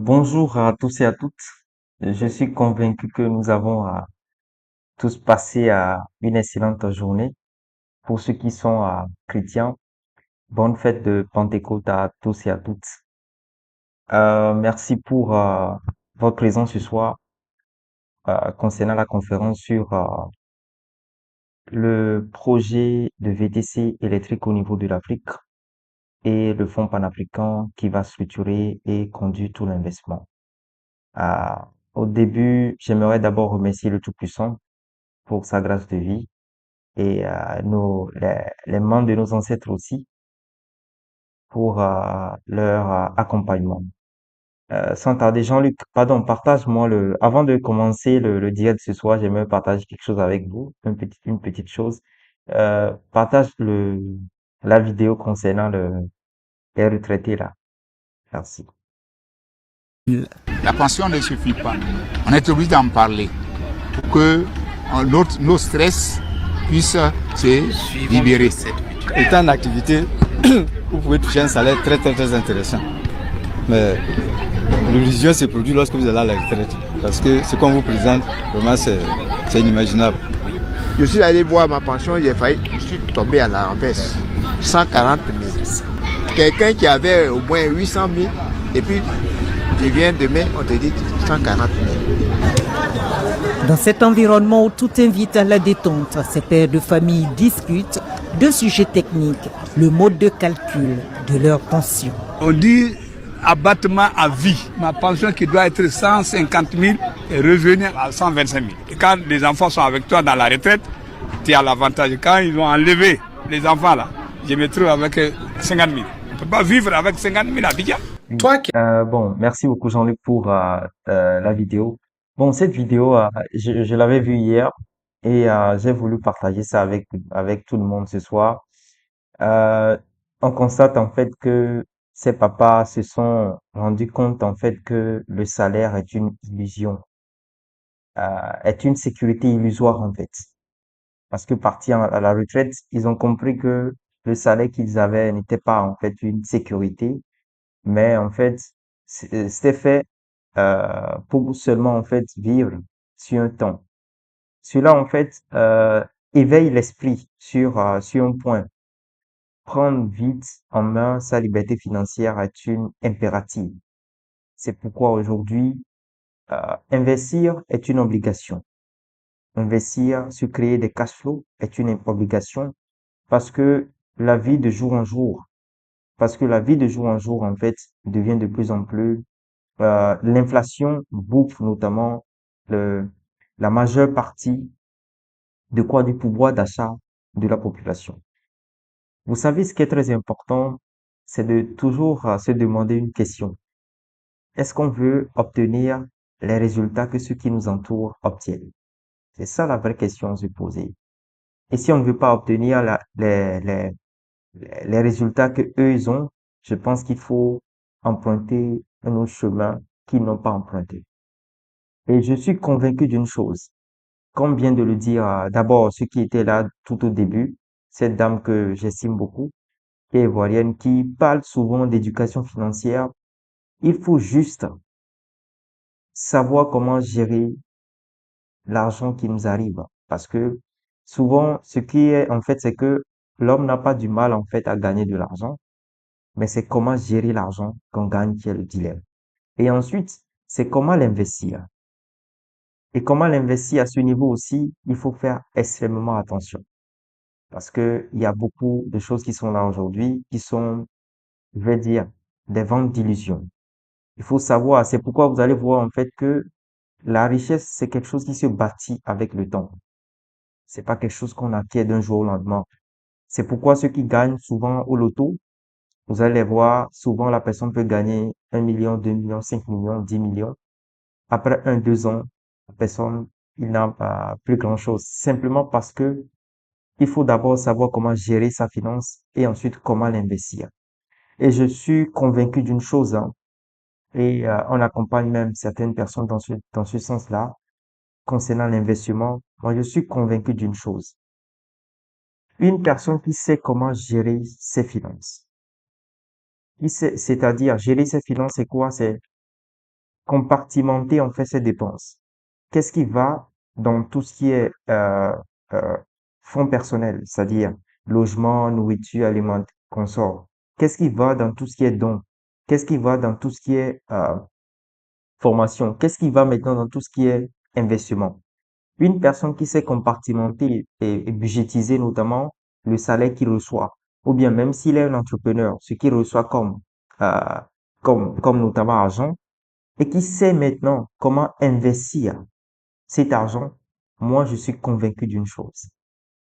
Bonjour à tous et à toutes. Je suis convaincu que nous avons tous passé une excellente journée. Pour ceux qui sont chrétiens, bonne fête de Pentecôte à tous et à toutes. Merci pour votre présence ce soir concernant la conférence sur le projet de VTC électrique au niveau de l'Afrique et le fonds panafricain qui va structurer et conduire tout l'investissement. Euh, Au début, j'aimerais d'abord remercier le Tout-Puissant pour sa grâce de vie et les membres de nos ancêtres aussi pour leur accompagnement. Sans tarder, Jean-Luc, pardon, partage-moi avant de commencer le direct ce soir, j'aimerais partager quelque chose avec vous, une petite chose. Partage la vidéo concernant les retraités là. Merci. La pension ne suffit pas. On est obligé d'en parler pour que nos stress puissent se libérer. Étant en activité, vous pouvez toucher un salaire très intéressant. Mais l'illusion se produit lorsque vous allez à la retraite. Parce que ce qu'on vous présente, vraiment, c'est inimaginable. Je suis allé voir ma pension, j'ai failli, je suis tombé à la renverse. 140 000. Quelqu'un qui avait au moins 800 000, et puis tu viens demain, on te dit 140 000. Dans cet environnement où tout invite à la détente, ces pères de famille discutent de sujets techniques, le mode de calcul de leur pension. On dit abattement à vie. Ma pension qui doit être 150 000 est revenue à 125 000. Et quand les enfants sont avec toi dans la retraite, tu as l'avantage. Quand ils ont enlevé les enfants là, je me trouve avec 50 000. On ne peut pas vivre avec 50 000 à Abidjan. Bon, merci beaucoup Jean-Luc pour la vidéo. Bon, cette vidéo, je l'avais vue hier et j'ai voulu partager ça avec tout le monde ce soir. Euh, on constate en fait que ces papas se sont rendus compte en fait que le salaire est une illusion, est une sécurité illusoire en fait. Parce que partis à la retraite, ils ont compris que le salaire qu'ils avaient n'était pas en fait une sécurité, mais en fait, c'était fait pour seulement en fait vivre sur un temps. Cela en fait éveille l'esprit sur un point. Prendre vite en main sa liberté financière est une impérative. C'est pourquoi aujourd'hui, investir est une obligation. Investir, se créer des cash flows est une obligation parce que la vie de jour en jour, parce que la vie de jour en jour en fait devient de plus en plus l'inflation bouffe notamment le, la majeure partie du pouvoir d'achat de la population. Vous savez, ce qui est très important, c'est de toujours se demander une question. Est-ce qu'on veut obtenir les résultats que ceux qui nous entourent obtiennent? C'est ça la vraie question à se poser. Et si on ne veut pas obtenir les résultats que eux ils ont, je pense qu'il faut emprunter un autre chemin qu'ils n'ont pas emprunté. Et je suis convaincu d'une chose, comme vient de le dire d'abord ceux qui étaient là tout au début, cette dame que j'estime beaucoup, qui est ivoirienne, qui parle souvent d'éducation financière. Il faut juste savoir comment gérer l'argent qui nous arrive. Parce que souvent, ce qui est en fait, c'est que l'homme n'a pas du mal en fait à gagner de l'argent, mais c'est comment gérer l'argent qu'on gagne qui est le dilemme. Et ensuite, c'est comment l'investir. Et comment l'investir à ce niveau aussi, il faut faire extrêmement attention. Parce que il y a beaucoup de choses qui sont là aujourd'hui, qui sont, je vais dire, des ventes d'illusions. Il faut savoir, c'est pourquoi vous allez voir en fait que la richesse, c'est quelque chose qui se bâtit avec le temps. C'est pas quelque chose qu'on acquiert d'un jour au lendemain. C'est pourquoi ceux qui gagnent souvent au loto, vous allez voir, souvent la personne peut gagner 1 million, 2 millions, 5 millions, 10 millions. Après 1, 2 ans, la personne, il n'a pas plus grand-chose. Simplement parce que il faut d'abord savoir comment gérer sa finance et ensuite comment l'investir. Et je suis convaincu d'une chose, hein, et on accompagne même certaines personnes dans ce sens-là, concernant l'investissement. Moi, je suis convaincu d'une chose. Une personne qui sait comment gérer ses finances. C'est-à-dire, gérer ses finances, c'est quoi? C'est compartimenter en fait ses dépenses. Qu'est-ce qui va dans tout ce qui est euh, fonds personnels, c'est-à-dire logement, nourriture, aliments, consort. Qu'est-ce qui va dans tout ce qui est dons? Qu'est-ce qui va dans tout ce qui est formation? Qu'est-ce qui va maintenant dans tout ce qui est investissement? Une personne qui sait compartimenter et budgétiser notamment le salaire qu'il reçoit, ou bien même s'il est un entrepreneur, ce qu'il reçoit euh, comme notamment argent, et qui sait maintenant comment investir cet argent, moi je suis convaincu d'une chose,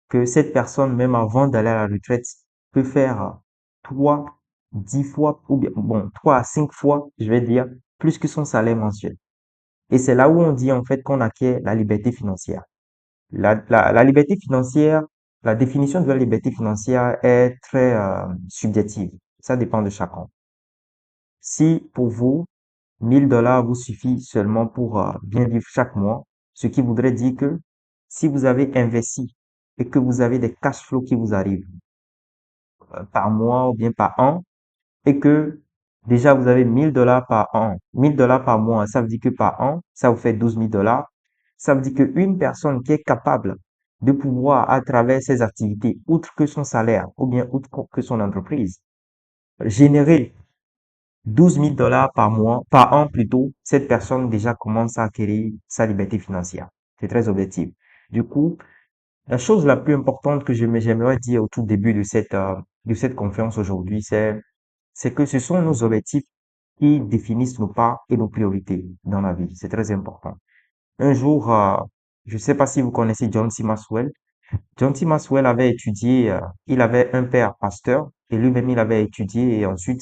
que cette personne, même avant d'aller à la retraite, peut faire 3, 10 fois, ou bien, bon, 3 à 5 fois, je vais dire, plus que son salaire mensuel. Et c'est là où on dit en fait qu'on acquiert la liberté financière. La liberté financière, la définition de la liberté financière est très subjective. Ça dépend de chacun. Si pour vous, 1000 $ vous suffit seulement pour bien vivre chaque mois, ce qui voudrait dire que si vous avez investi et que vous avez des cash flows qui vous arrivent par mois ou bien par an, et que déjà vous avez 1000 $ par an, 1000 $ par mois, ça veut dire que par an, ça vous fait 12 000 $. Ça veut dire qu'une personne qui est capable de pouvoir, à travers ses activités, outre que son salaire ou bien outre que son entreprise, générer 12 000 $ par mois, par an plutôt, cette personne déjà commence à acquérir sa liberté financière. C'est très objectif. Du coup, la chose la plus importante que j'aimerais dire au tout début de cette conférence aujourd'hui, c'est que ce sont nos objectifs qui définissent nos pas et nos priorités dans la vie. C'est très important. Un jour, je ne sais pas si vous connaissez John C. Maxwell. John C. Maxwell avait étudié, il avait un père pasteur et lui-même il avait étudié et ensuite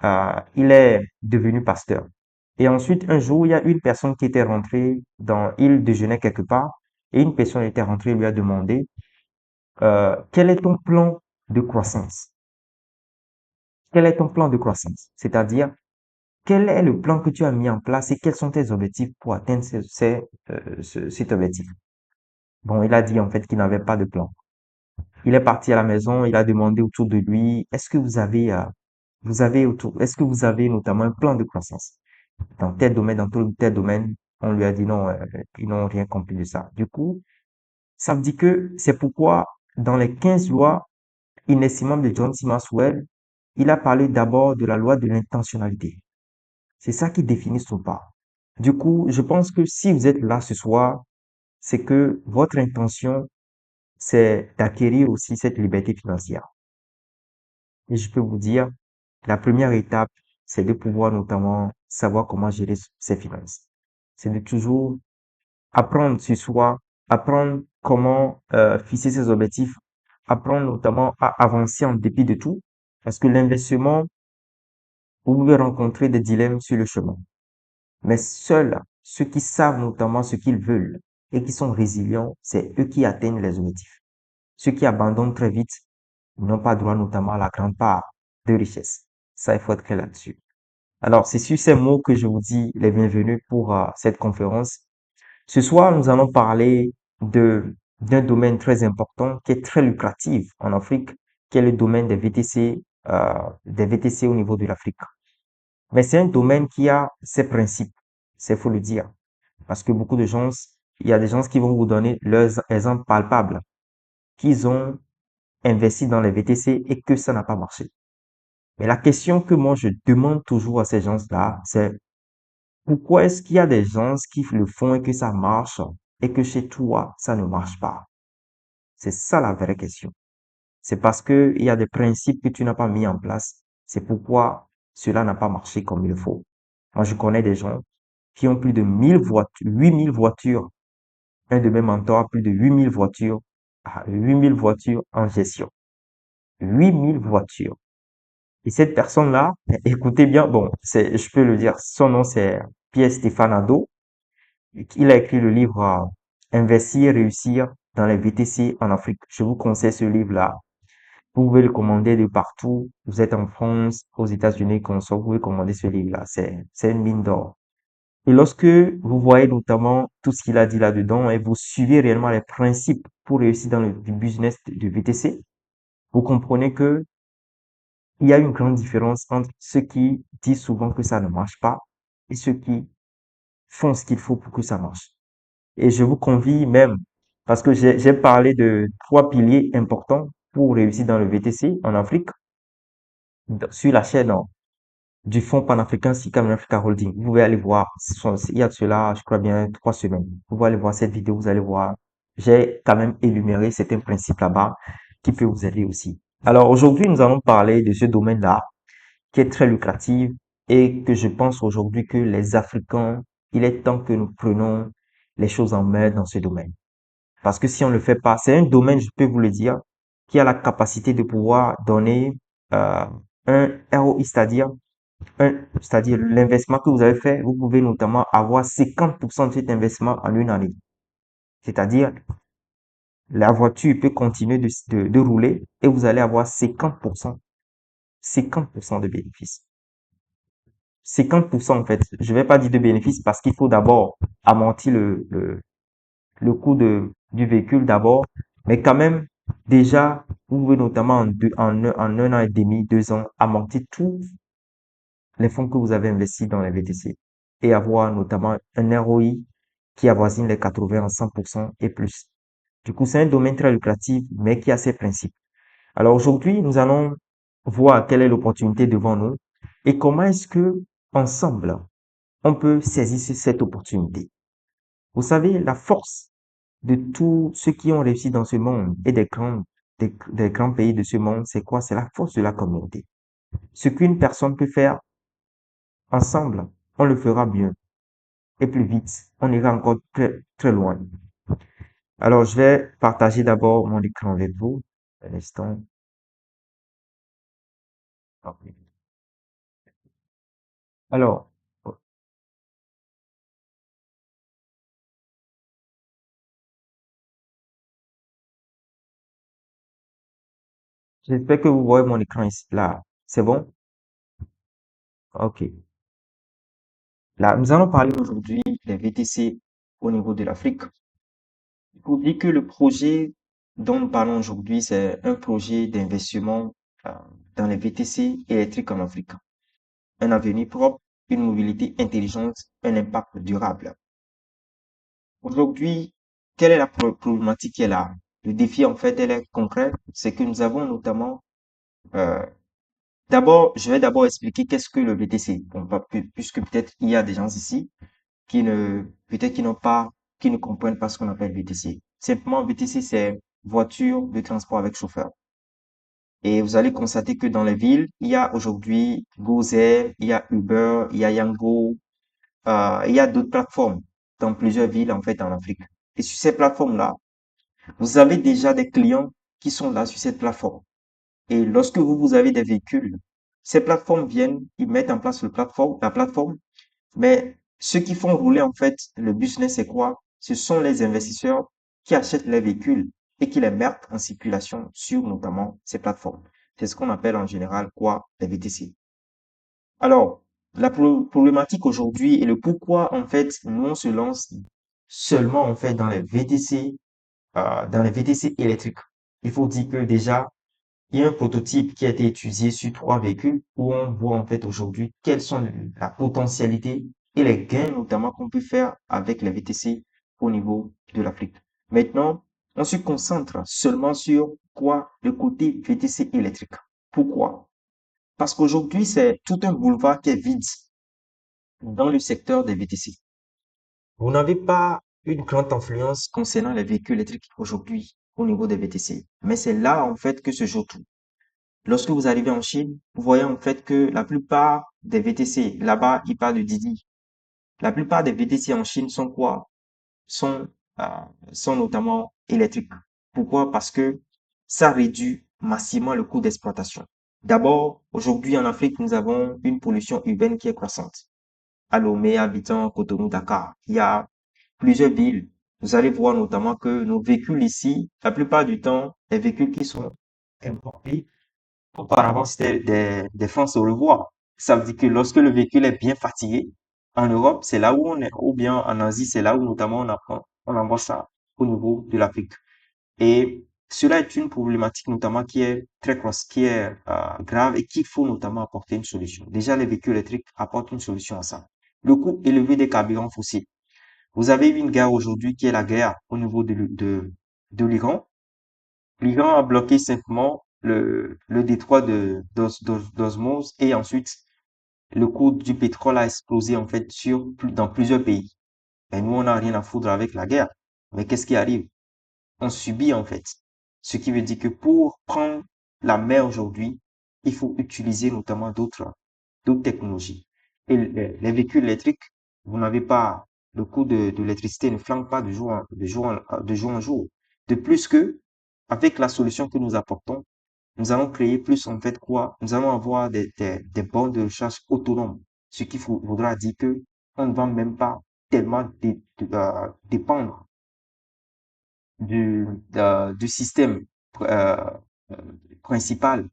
il est devenu pasteur. Et ensuite, un jour, il y a une personne qui était rentrée il déjeunait quelque part et une personne était rentrée et lui a demandé quel est ton plan de croissance? Quel est ton plan de croissance? C'est-à-dire, quel est le plan que tu as mis en place et quels sont tes objectifs pour atteindre cet objectif? Bon, il a dit en fait qu'il n'avait pas de plan. Il est parti à la maison, il a demandé autour de lui, est-ce que vous avez notamment un plan de croissance? Dans tel domaine, dans tel domaine, on lui a dit non, ils n'ont rien compris de ça. Du coup, ça me dit que c'est pourquoi dans les 15 lois inestimables de John C. Maxwell, il a parlé d'abord de la loi de l'intentionnalité. C'est ça qui définit son pas. Du coup, je pense que si vous êtes là ce soir, c'est que votre intention, c'est d'acquérir aussi cette liberté financière. Et je peux vous dire, la première étape, c'est de pouvoir notamment savoir comment gérer ses finances. C'est de toujours apprendre sur soi, apprendre comment fixer ses objectifs, apprendre notamment à avancer en dépit de tout. Parce que l'investissement, vous pouvez rencontrer des dilemmes sur le chemin. Mais seuls ceux qui savent notamment ce qu'ils veulent et qui sont résilients, c'est eux qui atteignent les objectifs. Ceux qui abandonnent très vite n'ont pas droit notamment à la grande part de richesse. Ça, il faut être clair là-dessus. Alors, c'est sur ces mots que je vous dis les bienvenus pour cette conférence. Ce soir, nous allons parler d'un domaine très important qui est très lucratif en Afrique, qui est le domaine des VTC au niveau de l'Afrique. Mais c'est un domaine qui a ses principes, c'est faut le dire. Parce que beaucoup de gens, il y a des gens qui vont vous donner leurs exemples palpables, qu'ils ont investi dans les VTC et que ça n'a pas marché. Mais la question que moi je demande toujours à ces gens-là, c'est pourquoi est-ce qu'il y a des gens qui le font et que ça marche et que chez toi, ça ne marche pas? C'est ça la vraie question. C'est parce que il y a des principes que tu n'as pas mis en place. C'est pourquoi cela n'a pas marché comme il faut. Moi, je connais des gens qui ont plus de 1000 voitures, 8000 voitures. Un de mes mentors a plus de 8000 voitures, 8000 voitures en gestion. 8000 voitures. Et cette personne-là, écoutez bien, bon, je peux le dire, son nom c'est Pierre Stefanado. Il a écrit le livre Investir, réussir dans les VTC en Afrique. Je vous conseille ce livre-là. Vous pouvez le commander de partout. Vous êtes en France, aux États-Unis, comme ça, vous pouvez commander ce livre-là. C'est une mine d'or. Et lorsque vous voyez notamment tout ce qu'il a dit là-dedans et vous suivez réellement les principes pour réussir dans le business de VTC, vous comprenez que il y a une grande différence entre ceux qui disent souvent que ça ne marche pas et ceux qui font ce qu'il faut pour que ça marche. Et je vous convie même, parce que j'ai parlé de 3 piliers importants pour réussir dans le VTC en Afrique, sur la chaîne du Fonds panafricain Sikam Africa Holding. Vous pouvez aller voir, il y a de cela, je crois bien, 3 semaines. Vous pouvez aller voir cette vidéo, vous allez voir. J'ai quand même énuméré certains principes là-bas qui peuvent vous aider aussi. Alors aujourd'hui, nous allons parler de ce domaine-là qui est très lucratif et que je pense aujourd'hui que les Africains, il est temps que nous prenions les choses en main dans ce domaine. Parce que si on ne le fait pas, c'est un domaine, je peux vous le dire, qui a la capacité de pouvoir donner un ROI, c'est-à-dire l'investissement que vous avez fait, vous pouvez notamment avoir 50% de cet investissement en une année. C'est-à-dire, la voiture peut continuer de rouler et vous allez avoir 50% de bénéfices. 50% en fait. Je vais pas dire de bénéfices parce qu'il faut d'abord amortir le coût du véhicule d'abord. Mais quand même, déjà, vous pouvez notamment en un an et demi, 2 ans, amortir tous les fonds que vous avez investis dans les VTC et avoir notamment un ROI qui avoisine les 80 à 100% et plus. Du coup, c'est un domaine très lucratif, mais qui a ses principes. Alors aujourd'hui, nous allons voir quelle est l'opportunité devant nous et comment est-ce que, ensemble, on peut saisir cette opportunité. Vous savez, la force de tous ceux qui ont réussi dans ce monde et des grands pays de ce monde, c'est quoi? C'est la force de la communauté. Ce qu'une personne peut faire ensemble, on le fera mieux et plus vite. On ira encore très, très loin. Alors, je vais partager d'abord mon écran avec vous. Un instant. Ok. Alors, j'espère que vous voyez mon écran ici, là. C'est bon? Ok. Là, nous allons parler aujourd'hui des VTC au niveau de l'Afrique. Il faut dire que le projet dont nous parlons aujourd'hui, c'est un projet d'investissement euh, dans les VTC électriques en Afrique. Un avenir propre, une mobilité intelligente, un impact durable. Aujourd'hui, quelle est la problématique qui est là? Le défi, en fait, elle est concrète. C'est que nous avons notamment, euh, je vais d'abord expliquer qu'est-ce que le VTC. Bon, puisque peut-être il y a des gens ici peut-être qui ne comprennent pas ce qu'on appelle VTC. Simplement, VTC, c'est voiture de transport avec chauffeur. Et vous allez constater que dans les villes, il y a aujourd'hui GoZair, il y a Uber, il y a Yango, il y a d'autres plateformes dans plusieurs villes, en fait, en Afrique. Et sur ces plateformes-là, vous avez déjà des clients qui sont là sur cette plateforme. Et lorsque vous avez des véhicules, ces plateformes viennent, ils mettent en place la plateforme, mais ceux qui font rouler en fait le business, c'est quoi? Ce sont les investisseurs qui achètent les véhicules et qui les mettent en circulation sur notamment ces plateformes. C'est ce qu'on appelle en général quoi? Les VTC. Alors, la problématique aujourd'hui et le pourquoi en fait nous on se lance seulement en fait dans les VTC électriques. Il faut dire que déjà il y a un prototype qui a été étudié sur 3 véhicules où on voit en fait aujourd'hui quelles sont la potentialité et les gains notamment qu'on peut faire avec les VTC au niveau de l'Afrique. Maintenant, on se concentre seulement sur quoi? Le côté VTC électrique. Pourquoi? Parce qu'aujourd'hui, c'est tout un boulevard qui est vide dans le secteur des VTC. Vous n'avez pas une grande influence concernant les véhicules électriques aujourd'hui au niveau des VTC. Mais c'est là en fait que se joue tout. Lorsque vous arrivez en Chine, vous voyez en fait que la plupart des VTC, là-bas, ils parlent de Didi. La plupart des VTC en Chine sont quoi? Sont, euh, sont notamment électriques. Pourquoi? Parce que ça réduit massivement le coût d'exploitation. D'abord, aujourd'hui en Afrique, nous avons une pollution urbaine qui est croissante. À Lomé, Abidjan, Cotonou, Dakar, il y a plusieurs villes. Vous allez voir notamment que nos véhicules ici, la plupart du temps, les véhicules qui sont importés, auparavant, c'était des France au revoir. Ça veut dire que lorsque le véhicule est bien fatigué, en Europe, c'est là où on est, ou bien en Asie, c'est là où notamment on envoie ça au niveau de l'Afrique. Et cela est une problématique notamment qui est qui est grave et qu'il faut notamment apporter une solution. Déjà, les véhicules électriques apportent une solution à ça. le coût élevé des carburants fossiles. Vous avez une guerre aujourd'hui qui est la guerre au niveau de l'Iran. L'Iran a bloqué simplement le détroit d'Osmose et ensuite le coût du pétrole a explosé en fait dans plusieurs pays. Et nous, on n'a rien à foutre avec la guerre. Mais qu'est-ce qui arrive? On subit en fait. Ce qui veut dire que pour prendre la mer aujourd'hui, il faut utiliser notamment d'autres technologies. Et les véhicules électriques, vous n'avez pas, le coût de l'électricité ne flanque pas de jour en jour. De plus que, avec la solution que nous apportons, nous allons créer plus en fait quoi? Nous allons avoir des bornes de recharge autonomes. Ce qui voudra dire que on ne va même pas tellement dépendre du système euh, euh, principal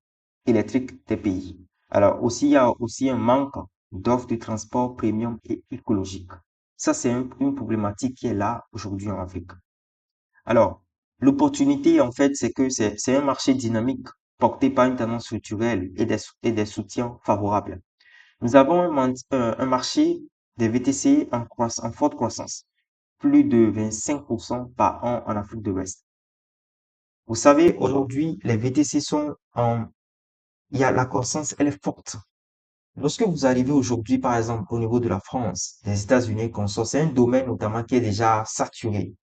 électrique des pays. Alors aussi, il y a aussi un manque d'offres de transport premium et écologique. Ça, c'est une problématique qui est là aujourd'hui en Afrique. Alors, l'opportunité, en fait, c'est que c'est un marché dynamique porté par une tendance structurelle et des soutiens favorables. Nous avons un marché des VTC en forte croissance, plus de 25% par an en Afrique de l'Ouest. Vous savez, aujourd'hui, les VTC il y a la croissance, elle est forte. Lorsque vous arrivez aujourd'hui, par exemple, au niveau de la France, des États-Unis, c'est un domaine notamment qui est déjà saturé.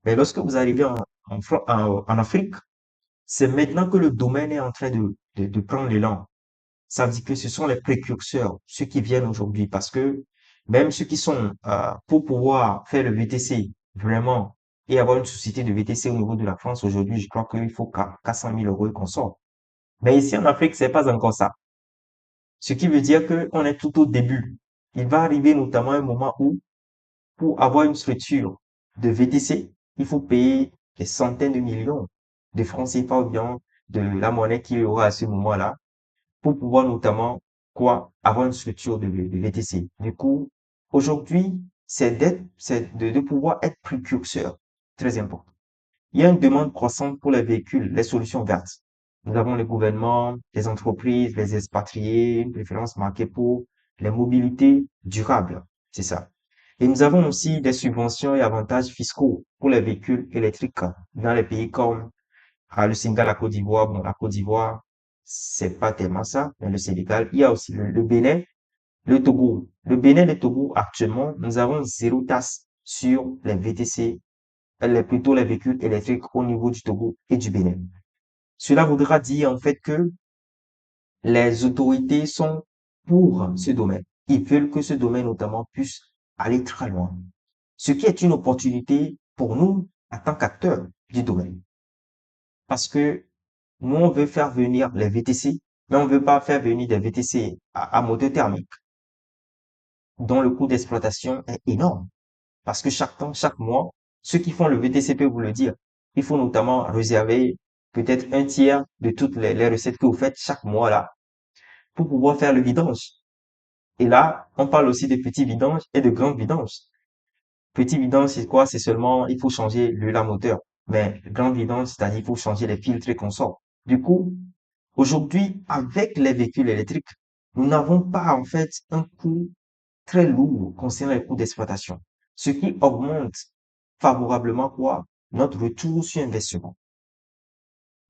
Mais lorsque vous arrivez en Afrique, c'est maintenant que le domaine est en train de prendre l'élan. Ça veut dire que ce sont les précurseurs, ceux qui viennent aujourd'hui, parce que même ceux qui sont, pour pouvoir faire le VTC vraiment et avoir une société de VTC au niveau de la France aujourd'hui, je crois qu'il faut 400 000 euros et qu'on sort. Mais ici en Afrique, c'est pas encore ça. Ce qui veut dire qu'on est tout au début. Il va arriver notamment un moment où, pour avoir une structure de VTC, il faut payer des centaines de millions de francs CFA ou bien de la monnaie qu'il y aura à ce moment-là pour pouvoir notamment avoir une structure de VTC. Du coup, aujourd'hui, c'est de pouvoir être précurseur. Très important. Il y a une demande croissante pour les véhicules, les solutions vertes. Nous avons les gouvernements, les entreprises, les expatriés, une préférence marquée pour les mobilités durables. C'est ça. Et nous avons aussi des subventions et avantages fiscaux pour les véhicules électriques dans les pays comme le Sénégal, la Côte d'Ivoire. Bon, la Côte d'Ivoire, c'est pas tellement ça, mais le Sénégal. Il y a aussi le Bénin, le Togo. Le Bénin et le Togo, actuellement, nous avons zéro taxe sur les VTC, plutôt les véhicules électriques au niveau du Togo et du Bénin. Cela voudra dire en fait que les autorités sont pour ce domaine. Ils veulent que ce domaine notamment puisse aller très loin. Ce qui est une opportunité pour nous en tant qu'acteurs du domaine. Parce que nous, on veut faire venir les VTC, mais on ne veut pas faire venir des VTC à moteur thermique, dont le coût d'exploitation est énorme. Parce que chaque mois, ceux qui font le VTC peuvent vous le dire. Il faut notamment réserver peut-être un tiers de toutes les recettes que vous faites chaque mois là pour pouvoir faire le vidange. Et là, on parle aussi de petits vidanges et de grands vidanges. Petit vidange, c'est quoi? C'est seulement, il faut changer le la moteur. Mais grand vidange, c'est-à-dire il faut changer les filtres et consorts. Du coup, aujourd'hui, avec les véhicules électriques, nous n'avons pas en fait un coût très lourd concernant les coûts d'exploitation, ce qui augmente favorablement quoi? Notre retour sur investissement.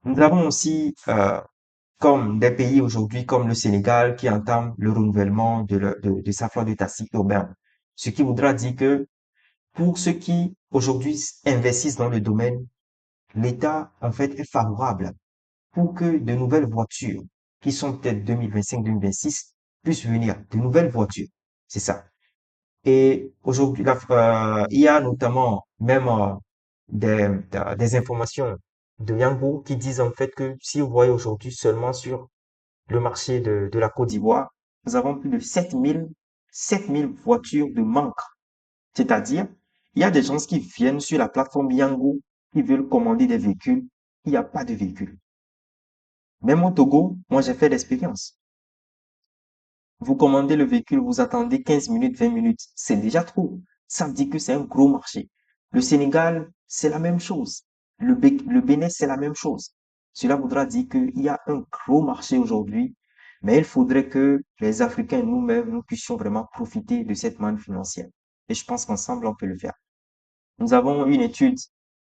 Nous avons aussi, comme des pays aujourd'hui comme le Sénégal qui entame le renouvellement de sa flotte de taxis urbains, ce qui voudra dire que pour ceux qui aujourd'hui investissent dans le domaine, l'État en fait est favorable pour que de nouvelles voitures qui sont peut-être 2025-2026 puissent venir, de nouvelles voitures. C'est ça. Et aujourd'hui, il y a notamment même des informations de Yango qui disent en fait que si vous voyez aujourd'hui seulement sur le marché de la Côte d'Ivoire, nous avons plus de 7000 voitures de manque. C'est-à-dire, il y a des gens qui viennent sur la plateforme Yango, qui veulent commander des véhicules, il n'y a pas de véhicules. Même au Togo, moi j'ai fait l'expérience. Vous commandez le véhicule, vous attendez 15 minutes, 20 minutes. C'est déjà trop. Ça veut dire que c'est un gros marché. Le Sénégal, c'est la même chose. Le Bénin, c'est la même chose. Cela voudra dire qu'il y a un gros marché aujourd'hui Mais il faudrait que les Africains nous-mêmes, nous puissions vraiment profiter de cette manne financière. Et je pense qu'ensemble, on peut le faire. Nous avons une étude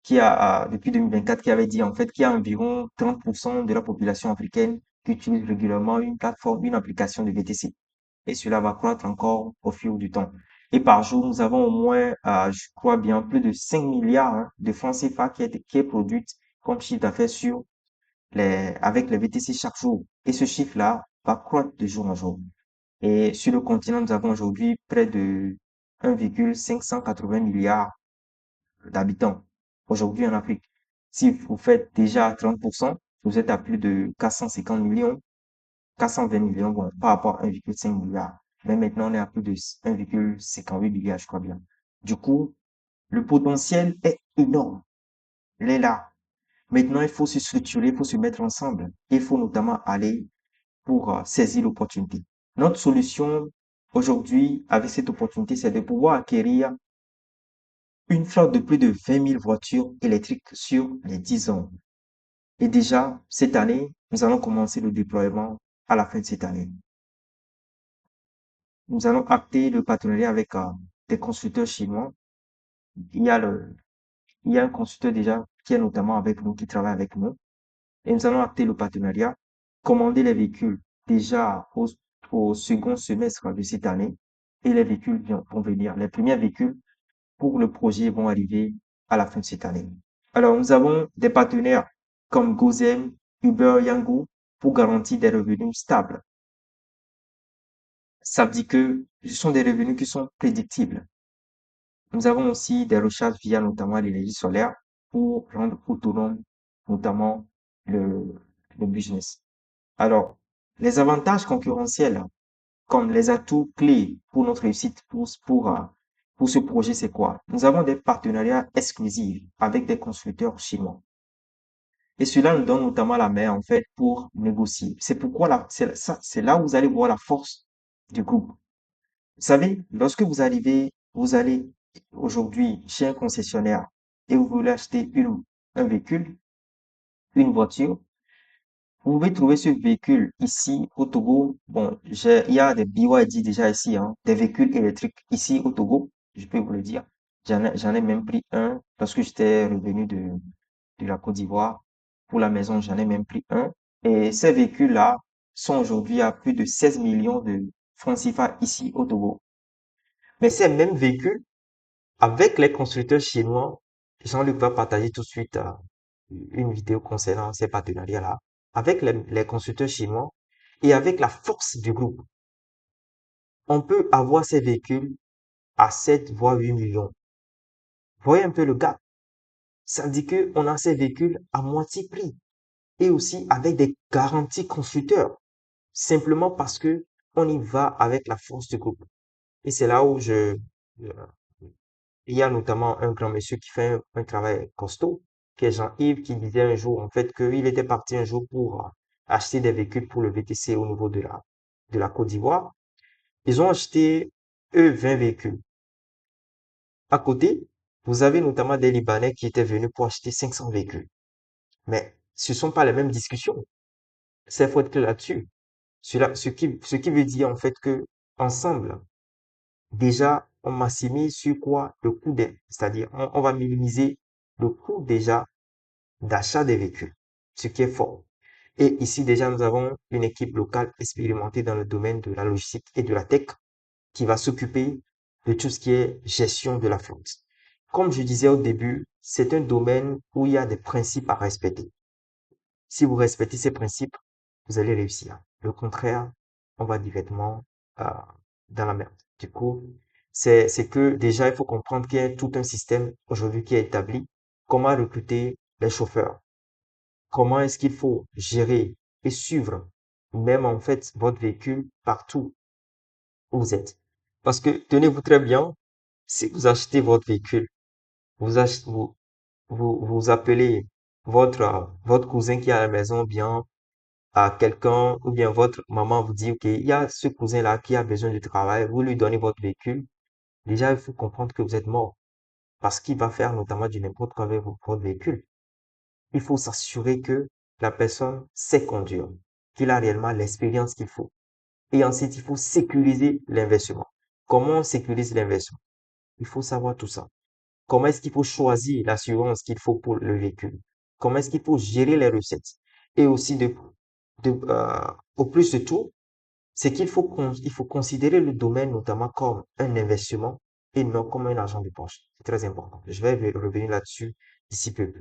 depuis 2024, qui avait dit en fait qu'il y a environ 30% de la population africaine qui utilise régulièrement une plateforme, une application de VTC. Et cela va croître encore au fil du temps. Et par jour, nous avons au moins, je crois bien, plus de 5 milliards de francs CFA qui est produite comme chiffre d'affaires avec les VTC chaque jour. Et ce chiffre-là va croître de jour en jour. Et sur le continent, nous avons aujourd'hui près de 1,580 milliards d'habitants aujourd'hui en Afrique. Si vous faites déjà 30%, vous êtes à plus de 450 millions, 420 millions, bon, par rapport à 1,5 milliard. Mais maintenant, on est à plus de 1,58 milliard, je crois bien. Du coup, le potentiel est énorme. Il est là. Maintenant, il faut se structurer, il faut se mettre ensemble. Il faut notamment aller pour saisir l'opportunité. Notre solution aujourd'hui, avec cette opportunité, c'est de pouvoir acquérir une flotte de plus de 20 000 voitures électriques sur les 10 ans. Et déjà, cette année, nous allons commencer le déploiement à la fin de cette année. Nous allons acter le partenariat avec des constructeurs chinois. Il y a il y a un constructeur déjà qui est notamment avec nous, qui travaille avec nous. Et nous allons acter le partenariat, commander les véhicules déjà au second semestre de cette année. Et les véhicules vont venir. Les premiers véhicules pour le projet vont arriver à la fin de cette année. Alors, nous avons des partenaires comme Gozem, Uber, Yango pour garantir des revenus stables. Ça veut dire que ce sont des revenus qui sont prédictibles. Nous avons aussi des recharges via notamment l'énergie solaire pour rendre autonome notamment le, le business. Alors, les avantages concurrentiels comme les atouts clés pour notre réussite pour ce projet, c'est quoi? Nous avons des partenariats exclusifs avec des constructeurs chinois. Et cela nous donne notamment la main, en fait, pour négocier. C'est pourquoi c'est là où vous allez voir la force du groupe. Vous savez, lorsque vous allez aujourd'hui chez un concessionnaire et vous voulez acheter un véhicule, une voiture, vous pouvez trouver ce véhicule ici au Togo. Bon, il y a des BYD déjà ici, hein, des véhicules électriques ici au Togo, je peux vous le dire. J'en ai même pris un lorsque j'étais revenu de la Côte d'Ivoire. Pour la maison, j'en ai même pris un. Et ces véhicules-là sont aujourd'hui à plus de 16 millions de francs CFA ici au Togo. Mais ces mêmes véhicules, avec les constructeurs chinois, Jean-Luc va partager tout de suite une vidéo concernant ces partenariats-là, avec les constructeurs chinois et avec la force du groupe. On peut avoir ces véhicules à 7 voire 8 millions. Voyez un peu le gap. Ça dit que on a ces véhicules à moitié prix et aussi avec des garanties constructeurs, simplement parce que on y va avec la force du groupe. Et c'est là où il y a notamment un grand monsieur qui fait un travail costaud, qui est Jean-Yves, qui disait un jour, en fait, qu'il était parti un jour pour acheter des véhicules pour le VTC au niveau de la Côte d'Ivoire. Ils ont acheté, eux, 20 véhicules. À côté, vous avez notamment des Libanais qui étaient venus pour acheter 500 véhicules. Mais ce sont pas les mêmes discussions. C'est faut être clair là-dessus. Ce qui veut dire, en fait, que, ensemble, déjà, on maximise sur quoi? Le coût c'est-à-dire, on va minimiser le coût déjà d'achat des véhicules, ce qui est fort. Et ici, déjà, nous avons une équipe locale expérimentée dans le domaine de la logistique et de la tech qui va s'occuper de tout ce qui est gestion de la flotte. Comme je disais au début, c'est un domaine où il y a des principes à respecter. Si vous respectez ces principes, vous allez réussir. Le contraire, on va directement euh, dans la merde. Du coup, c'est que déjà, il faut comprendre qu'il y a tout un système aujourd'hui qui est établi. Comment recruter les chauffeurs? Comment est-ce qu'il faut gérer et suivre même en fait votre véhicule partout où vous êtes? Parce que tenez-vous très bien, si vous achetez votre véhicule, vous achetez, vous appelez votre cousin qui est à la maison, bien à quelqu'un, ou bien votre maman vous dit, OK, il y a ce cousin-là qui a besoin de travail, vous lui donnez votre véhicule. Déjà, il faut comprendre que vous êtes mort parce qu'il va faire notamment du n'importe quoi avec votre véhicule. Il faut s'assurer que la personne sait conduire. qu'il a réellement l'expérience qu'il faut. Et ensuite, il faut sécuriser l'investissement. Comment on sécurise l'investissement? Il faut savoir tout ça. Comment est-ce qu'il faut choisir l'assurance qu'il faut pour le véhicule? Comment est-ce qu'il faut gérer les recettes? Et aussi au plus de tout, c'est il faut considérer le domaine notamment comme un investissement et non comme un argent de poche. C'est très important. Je vais revenir là-dessus d'ici peu.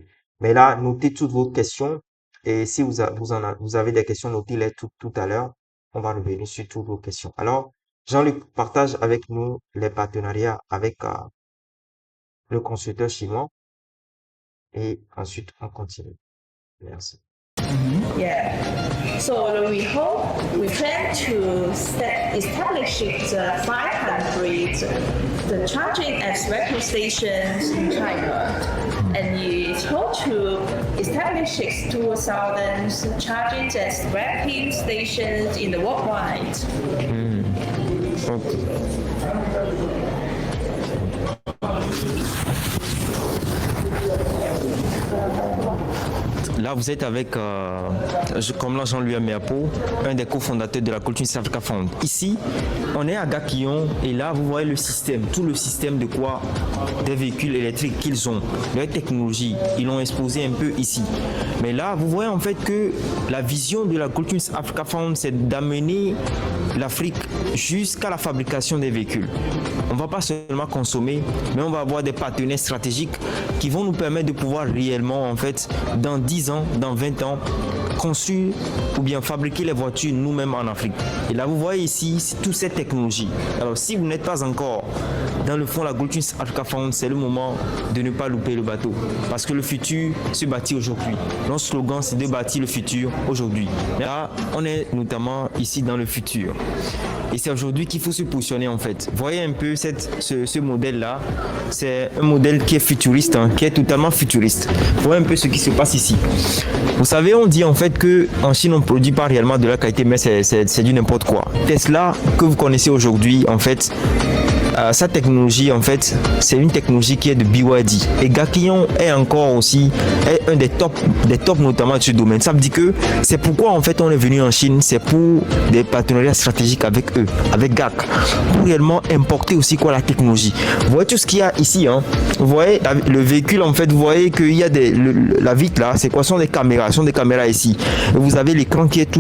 Mais là, notez toutes vos questions et si vous avez des questions, notez-les tout à l'heure. On va revenir sur toutes vos questions. Alors, Jean-Luc partage avec nous les partenariats avec le constructeur chinois et ensuite on continue. Merci. Yeah. So we plan to establish the 500 the charging and swapping stations in China, and we hope to establish 2,000 charging and swapping stations in the worldwide. Là, vous êtes avec, comme là, Jean-Louis Ameapo, un des cofondateurs de la Culture Africa Fund. Ici, on est à Gakillon et là, vous voyez le système, tout le système de quoi des véhicules électriques qu'ils ont, leur technologie, ils l'ont exposé un peu ici. Mais là, vous voyez en fait que la vision de la Culture Africa Fund, c'est d'amener l'Afrique jusqu'à la fabrication des véhicules. On ne va pas seulement consommer, mais on va avoir des partenaires stratégiques qui vont nous permettre de pouvoir réellement, en fait, dans 10 ans, dans 20 ans, construire ou bien fabriquer les voitures nous-mêmes en Afrique. Et là, vous voyez ici toute cette technologie. Alors, si vous n'êtes pas encore dans le fond la Gold Twins Africa Fund, c'est le moment de ne pas louper le bateau. Parce que le futur se bâtit aujourd'hui. Notre slogan, c'est de bâtir le futur aujourd'hui. Là, on est notamment ici dans le futur. Et c'est aujourd'hui qu'il faut se positionner en fait. Voyez un peu ce modèle-là. C'est un modèle qui est futuriste, hein, qui est totalement futuriste. Voyez un peu ce qui se passe ici. Vous savez, on dit en fait qu'en Chine, on ne produit pas réellement de la qualité, mais c'est du n'importe quoi. Tesla, que vous connaissez aujourd'hui, en fait, sa technologie, en fait, c'est une technologie qui est de BYD. Et Gakillon est encore aussi un des tops notamment de ce domaine. Ça veut dire que c'est pourquoi en fait on est venu en Chine, c'est pour des partenariats stratégiques avec eux, avec GAC, pour réellement importer aussi quoi la technologie. Vous voyez tout ce qu'il y a ici, hein. Vous voyez le véhicule en fait, vous voyez qu'il y a la vitre là, c'est quoi, sont des caméras ici. Et vous avez l'écran qui est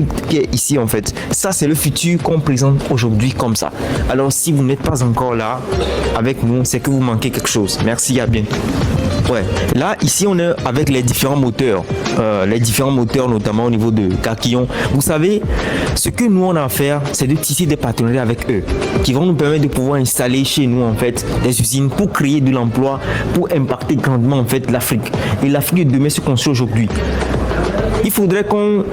ici en fait. Ça c'est le futur qu'on présente aujourd'hui comme ça. Alors si vous n'êtes pas encore là avec nous, c'est que vous manquez quelque chose. Merci, à bientôt. Ouais. Là, ici, on est avec les différents moteurs notamment au niveau de Gakillon. Vous savez, ce que nous on a à faire, c'est de tisser des partenariats avec eux, qui vont nous permettre de pouvoir installer chez nous en fait des usines pour créer de l'emploi, pour impacter grandement en fait l'Afrique. Et l'Afrique de demain se construit aujourd'hui. Il faudrait qu'on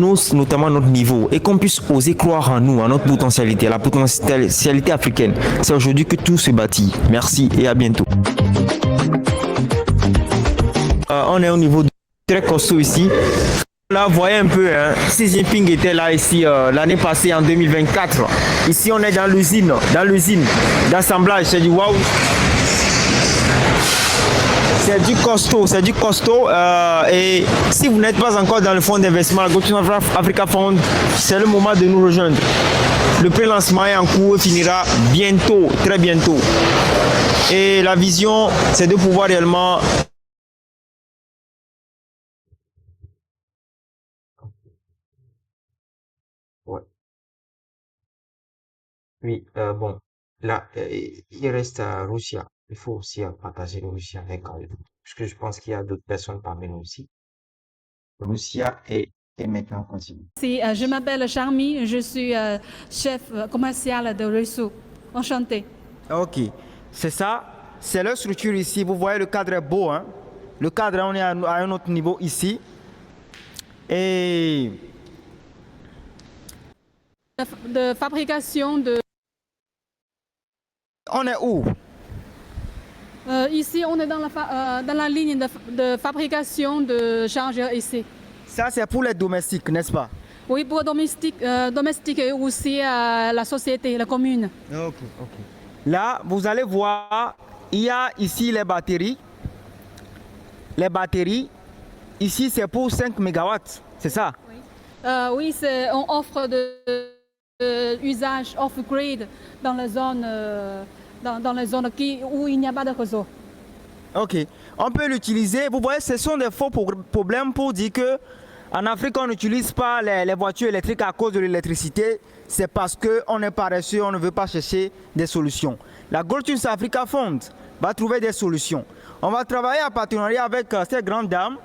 ose notamment notre niveau et qu'on puisse oser croire en nous, en notre potentialité, à la potentialité africaine. C'est aujourd'hui que tout se bâtit. Merci et à bientôt. On est au niveau très costaud ici. Là, vous voyez un peu, hein, Xi Jinping était là ici l'année passée en 2024. Ici, on est dans l'usine d'assemblage. C'est du waouh. C'est du costaud. Et si vous n'êtes pas encore dans le fonds d'investissement, la Gold Twins Africa Fund, c'est le moment de nous rejoindre. Le pré-lancement est en cours et finira bientôt, très bientôt. Et la vision, c'est de pouvoir réellement... Ouais. Oui, bon, là, il reste Russia. Il faut aussi partager le Russia avec eux, puisque je pense qu'il y a d'autres personnes parmi nous aussi. Russia et maintenant continue. Je m'appelle Charmy, je suis chef commercial de Resso. Enchanté. Ok, c'est ça, c'est leur structure ici. Vous voyez, le cadre est beau, hein? Le cadre, on est à un autre niveau ici. Et De fabrication de... on est où? Ici, on est dans la ligne de fabrication de chargeurs ici. Ça, c'est pour les domestiques, n'est-ce pas? Oui, pour domestique et aussi la société, la commune. Ok. Là, vous allez voir, il y a ici les batteries. Les batteries, ici, c'est pour 5 MW, c'est ça? Oui. Oui, on offre de usage off-grid dans les zones, dans les zones où il n'y a pas de réseau. Ok, on peut l'utiliser. Vous voyez, ce sont des faux problèmes pour dire que en Afrique, on n'utilise pas les voitures électriques à cause de l'électricité. C'est parce qu'on n'est pas reçu, on ne veut pas chercher des solutions. La Goldtunes Africa Fund va trouver des solutions. On va travailler en partenariat avec ces grandes dames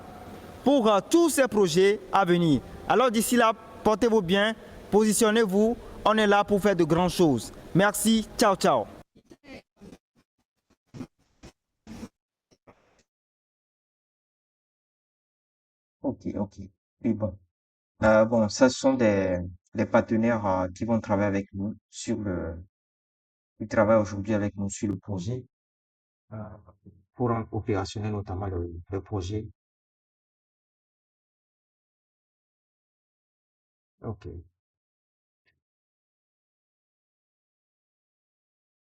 pour tous ces projets à venir. Alors d'ici là, portez-vous bien, positionnez-vous. On est là pour faire de grandes choses. Merci, ciao, ciao. Ok, ok. Et bon. Bon, ça ce sont des partenaires qui vont travailler avec nous ils travaillent aujourd'hui avec nous sur le projet euh, pour rendre opérationnel notamment le projet. Ok.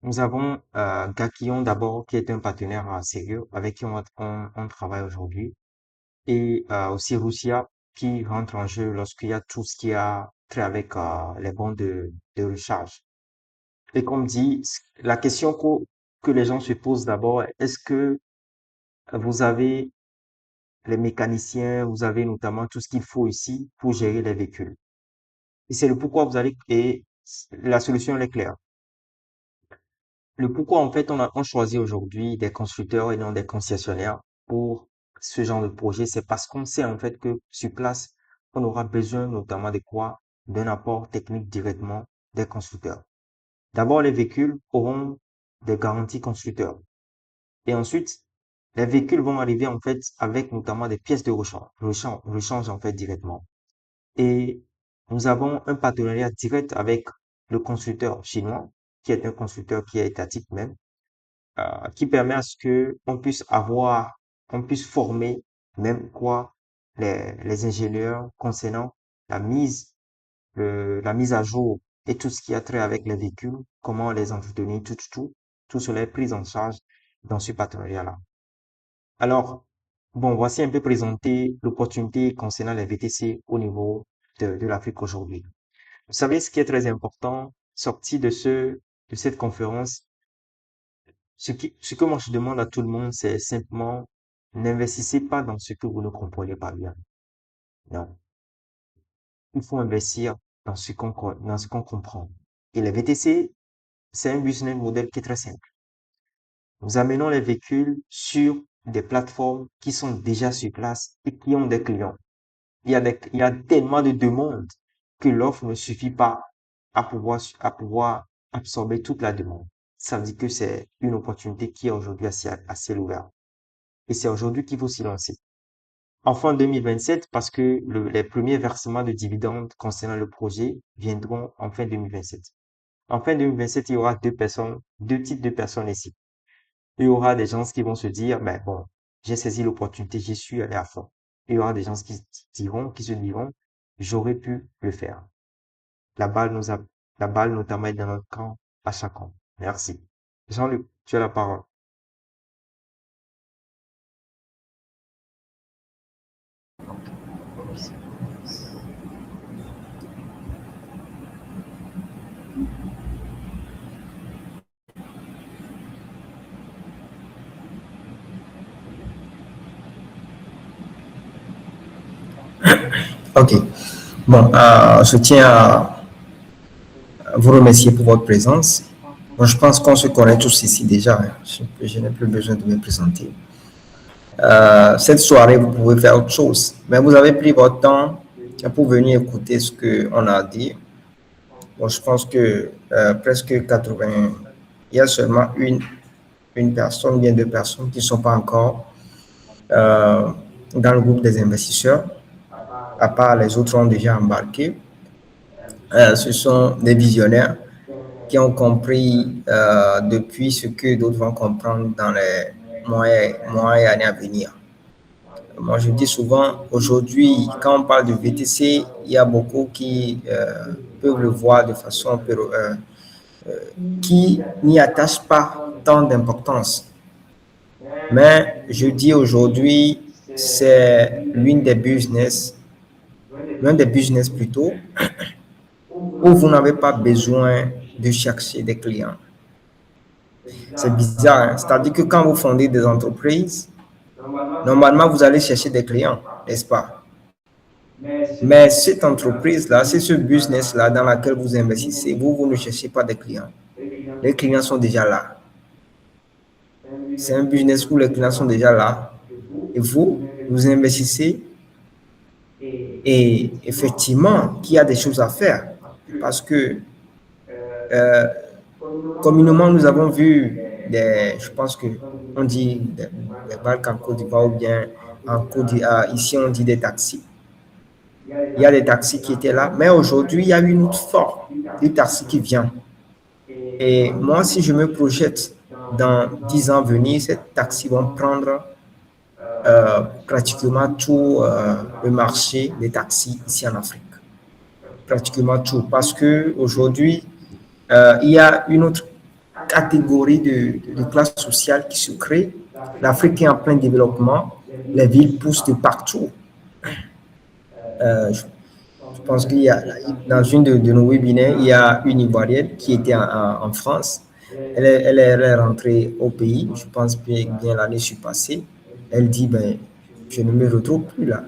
Nous avons Gakillon d'abord qui est un partenaire sérieux avec qui on travaille aujourd'hui et aussi Russia qui rentre en jeu lorsqu'il y a tout ce qui a trait avec les bons de recharge. Et comme dit, la question que les gens se posent d'abord, est-ce que vous avez les mécaniciens, vous avez notamment tout ce qu'il faut ici pour gérer les véhicules? Et c'est le pourquoi et la solution elle est claire. Le pourquoi, en fait, on choisit aujourd'hui des constructeurs et non des concessionnaires pour ce genre de projet, c'est parce qu'on sait, en fait, que sur place, on aura besoin notamment de quoi? D'un apport technique directement des constructeurs. D'abord, les véhicules auront des garanties constructeurs. Et ensuite, les véhicules vont arriver, en fait, avec notamment des pièces de rechange, en fait, directement. Et nous avons un partenariat direct avec le constructeur chinois, qui est un constructeur qui est étatique même, qui permet à ce que on puisse former même quoi les ingénieurs concernant la mise, la mise à jour et tout ce qui a trait avec les véhicules, comment les entretenir, tout cela est pris en charge dans ce partenariat-là. Alors, bon, voici un peu présenté l'opportunité concernant les VTC au niveau de l'Afrique aujourd'hui. Vous savez, ce qui est très important, sorti de cette conférence, ce que moi je demande à tout le monde, c'est simplement n'investissez pas dans ce que vous ne comprenez pas bien. Non. Il faut investir dans ce qu'on comprend. Et les VTC, c'est un business model qui est très simple. Nous amenons les véhicules sur des plateformes qui sont déjà sur place et qui ont des clients. Il y a tellement de demandes que l'offre ne suffit pas à pouvoir absorber toute la demande. Ça veut dire que c'est une opportunité qui est aujourd'hui assez ouverte. Et c'est aujourd'hui qu'il faut s'y lancer. En fin 2027, parce que les premiers versements de dividendes concernant le projet viendront en fin 2027. En fin 2027, il y aura deux types de personnes ici. Il y aura des gens qui vont se dire, ben bon, j'ai saisi l'opportunité, j'y suis allé à fond. Il y aura des gens qui se diront, j'aurais pu le faire. La balle nous a, la balle notamment est dans notre camp à chacun. Merci. Jean-Luc, tu as la parole. Ok. Bon, je tiens à vous remercier pour votre présence. Bon, je pense qu'on se connaît tous ici déjà. Je n'ai plus besoin de me présenter. Cette soirée, vous pouvez faire autre chose. Mais vous avez pris votre temps pour venir écouter ce qu'on a dit. Bon, je pense que presque 80, il y a seulement une personne, bien deux personnes qui ne sont pas encore dans le groupe des investisseurs. À part les autres ont déjà embarqué. Ce sont des visionnaires qui ont compris depuis ce que d'autres vont comprendre dans les mois et années à venir. Moi, je dis souvent, aujourd'hui, quand on parle de VTC, il y a beaucoup qui peuvent le voir de façon qui n'y attachent pas tant d'importance. Mais je dis aujourd'hui, c'est l'une des business l'un des business plutôt, où vous n'avez pas besoin de chercher des clients. C'est bizarre, hein? C'est-à-dire que quand vous fondez des entreprises, normalement, vous allez chercher des clients, n'est-ce pas? Mais cette entreprise-là, c'est ce business-là dans lequel vous investissez, vous ne cherchez pas des clients. Les clients sont déjà là. C'est un business où les clients sont déjà là. Et vous investissez et effectivement, qu'il y a des choses à faire. Parce que communément, nous avons vu je pense que on dit des barques en Côte d'Ivoire ou bien ici on dit des taxis. Il y a des taxis qui étaient là, mais aujourd'hui, il y a une autre forme de taxi qui vient. Et moi, si je me projette dans 10 ans à venir, ces taxis vont prendre pratiquement tout le marché des taxis ici en Afrique. Pratiquement tout. Parce qu'aujourd'hui, il y a une autre catégorie de classe sociale qui se crée. L'Afrique est en plein développement. Les villes poussent de partout. Je pense qu'il y a, dans une de nos webinaires, il y a une Ivoirienne qui était en France. Elle est rentrée au pays, je pense bien l'année passée. Elle dit, je ne me retrouve plus là,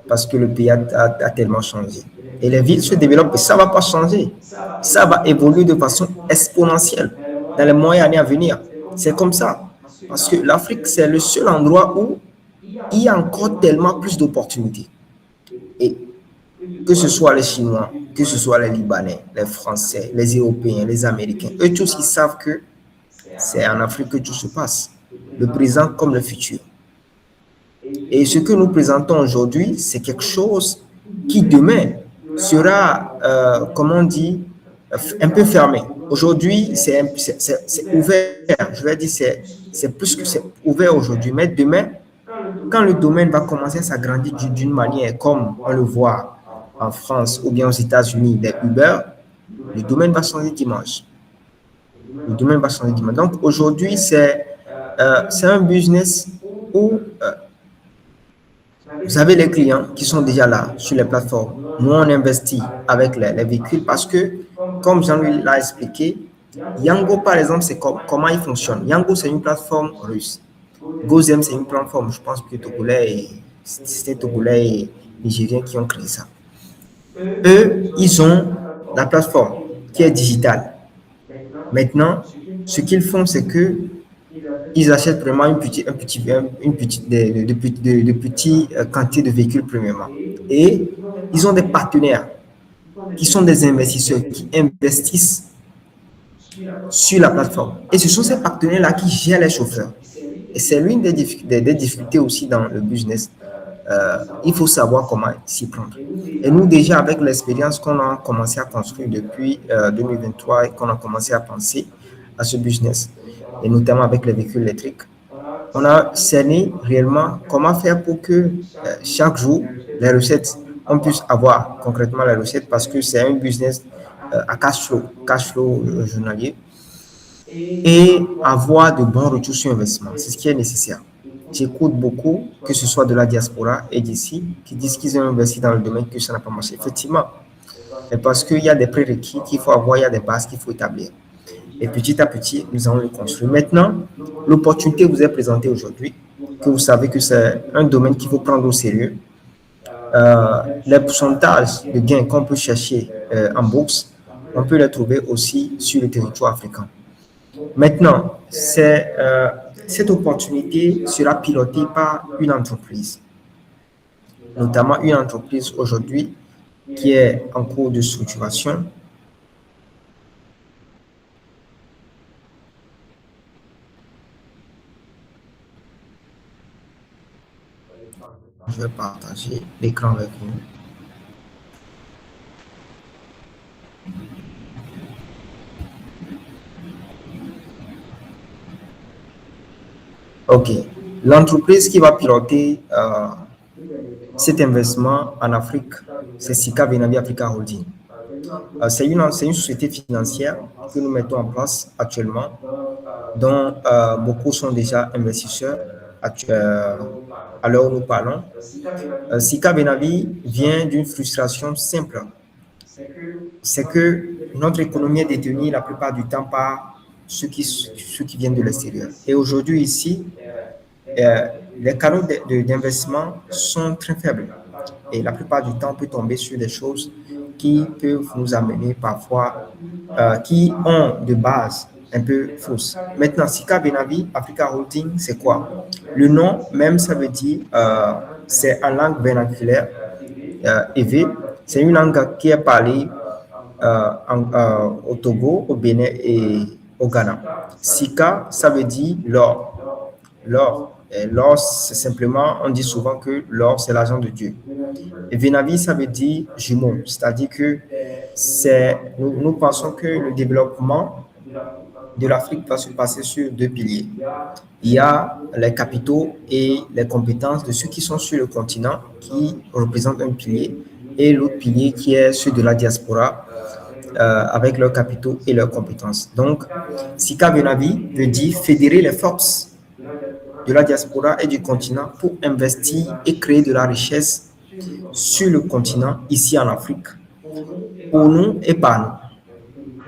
parce que le pays a tellement changé. Et les villes se développent, et ça ne va pas changer. Ça va évoluer de façon exponentielle dans les mois et années à venir. C'est comme ça. Parce que l'Afrique, c'est le seul endroit où il y a encore tellement plus d'opportunités. Et que ce soit les Chinois, que ce soit les Libanais, les Français, les Européens, les Américains, eux tous, ils savent que c'est en Afrique que tout se passe, le présent comme le futur. Et ce que nous présentons aujourd'hui, c'est quelque chose qui demain sera, comme on dit, un peu fermé. Aujourd'hui, c'est ouvert, je vais dire, c'est plus que c'est ouvert aujourd'hui, mais demain, quand le domaine va commencer à s'agrandir d'une manière comme on le voit en France ou bien aux États-Unis, des Uber, le domaine va changer dimanche. Le domaine va changer dimanche. Donc aujourd'hui, c'est un business où vous avez les clients qui sont déjà là sur les plateformes. Nous, on investit avec les véhicules parce que, comme Jean-Louis l'a expliqué, Yango, par exemple, c'est comment il fonctionne. Yango, c'est une plateforme russe. Gozem, c'est une plateforme, je pense que c'était Togolais et Nigériens qui ont créé ça. Eux, ils ont la plateforme qui est digitale. Maintenant, ce qu'ils font, c'est que ils achètent vraiment une petite quantité de véhicules premièrement. Et ils ont des partenaires qui sont des investisseurs qui investissent sur la plateforme. Et ce sont ces partenaires-là qui gèrent les chauffeurs. Et c'est l'une des difficultés aussi dans le business. Il faut savoir comment s'y prendre. Et nous, déjà, avec l'expérience qu'on a commencé à construire depuis 2023 et qu'on a commencé à penser à ce business, et notamment avec les véhicules électriques, on a cerné réellement comment faire pour que chaque jour, les recettes, on puisse avoir concrètement les recettes parce que c'est un business à cash flow journalier, et avoir de bons retours sur investissement. C'est ce qui est nécessaire. J'écoute beaucoup, que ce soit de la diaspora et d'ici, qui disent qu'ils ont investi dans le domaine, que ça n'a pas marché. Effectivement, mais parce qu'il y a des prérequis qu'il faut avoir, il y a des bases qu'il faut établir. Et petit à petit, nous allons le construire. Maintenant, l'opportunité vous est présentée aujourd'hui, que vous savez que c'est un domaine qu'il faut prendre au sérieux. Les pourcentages de gains qu'on peut chercher en bourse, on peut les trouver aussi sur le territoire africain. Maintenant, cette opportunité sera pilotée par une entreprise, notamment une entreprise aujourd'hui qui est en cours de structuration. Je vais partager l'écran avec vous. OK. L'entreprise qui va piloter cet investissement en Afrique, c'est Sika Venabi Africa Holding. C'est une société financière que nous mettons en place actuellement, dont beaucoup sont déjà investisseurs. à l'heure où nous parlons. Sika Benavi vient d'une frustration simple. C'est que notre économie est détenue la plupart du temps par ceux qui viennent de l'extérieur. Et aujourd'hui ici, les canaux d'investissement sont très faibles. Et la plupart du temps, on peut tomber sur des choses qui peuvent nous amener parfois, qui ont de base un peu fausses. Maintenant, Sika Benavi, Africa Holding, c'est quoi? Le nom même, ça veut dire, c'est en langue vernaculaire, Evé. C'est une langue qui est parlée au Togo, au Bénin et au Ghana. Sika, ça veut dire l'or. L'or. L'or, c'est simplement, on dit souvent que l'or, c'est l'argent de Dieu. Et Venavi, ça veut dire jumeau, c'est-à-dire que nous pensons que le développement de l'Afrique va se passer sur deux piliers. Il y a les capitaux et les compétences de ceux qui sont sur le continent, qui représentent un pilier, et l'autre pilier qui est celui de la diaspora, avec leurs capitaux et leurs compétences. Donc, Sika Benavi veut dire fédérer les forces de la diaspora et du continent pour investir et créer de la richesse sur le continent, ici en Afrique, pour nous et par nous.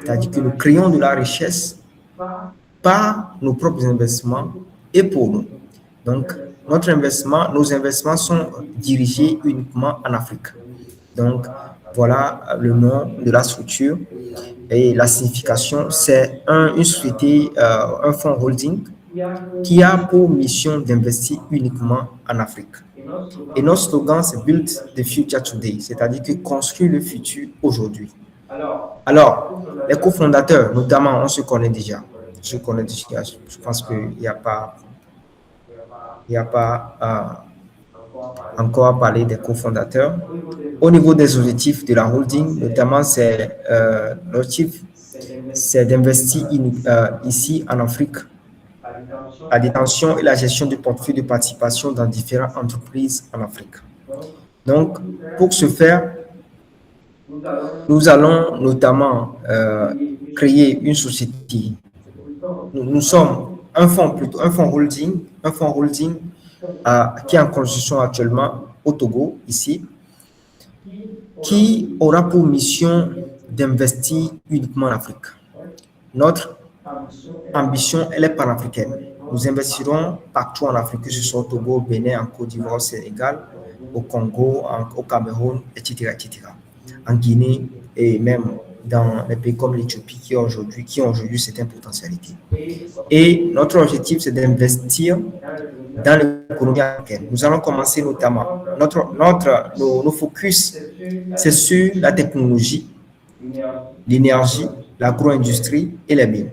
C'est-à-dire que nous créons de la richesse par nos propres investissements et pour nous. Donc, nos investissements sont dirigés uniquement en Afrique. Donc, voilà le nom de la structure et la signification, c'est une société, un fonds holding qui a pour mission d'investir uniquement en Afrique. Et notre slogan, c'est Build the Future Today, c'est-à-dire que construire le futur aujourd'hui. Alors, les cofondateurs, notamment, on se connaît déjà. Je pense qu'il n'y a pas encore à parler des cofondateurs. Au niveau des objectifs de la holding, notamment, l'objectif, c'est d'investir ici en Afrique, la détention et la gestion du portefeuille de participation dans différentes entreprises en Afrique. Donc, pour ce faire, nous allons notamment créer une société. Nous sommes un fonds holding qui est en construction actuellement au Togo, ici, qui aura pour mission d'investir uniquement en Afrique. Notre ambition, elle est panafricaine. Nous investirons partout en Afrique, que ce soit au Togo, au Bénin, en Côte d'Ivoire, au Sénégal, au Congo, au Cameroun, etc., etc. En Guinée et même dans les pays comme l'Éthiopie qui ont aujourd'hui certaines potentialités. Et notre objectif, c'est d'investir dans l'économie africaine. Nous allons commencer notamment, nos focus, c'est sur la technologie, l'énergie, l'agro-industrie et les biens.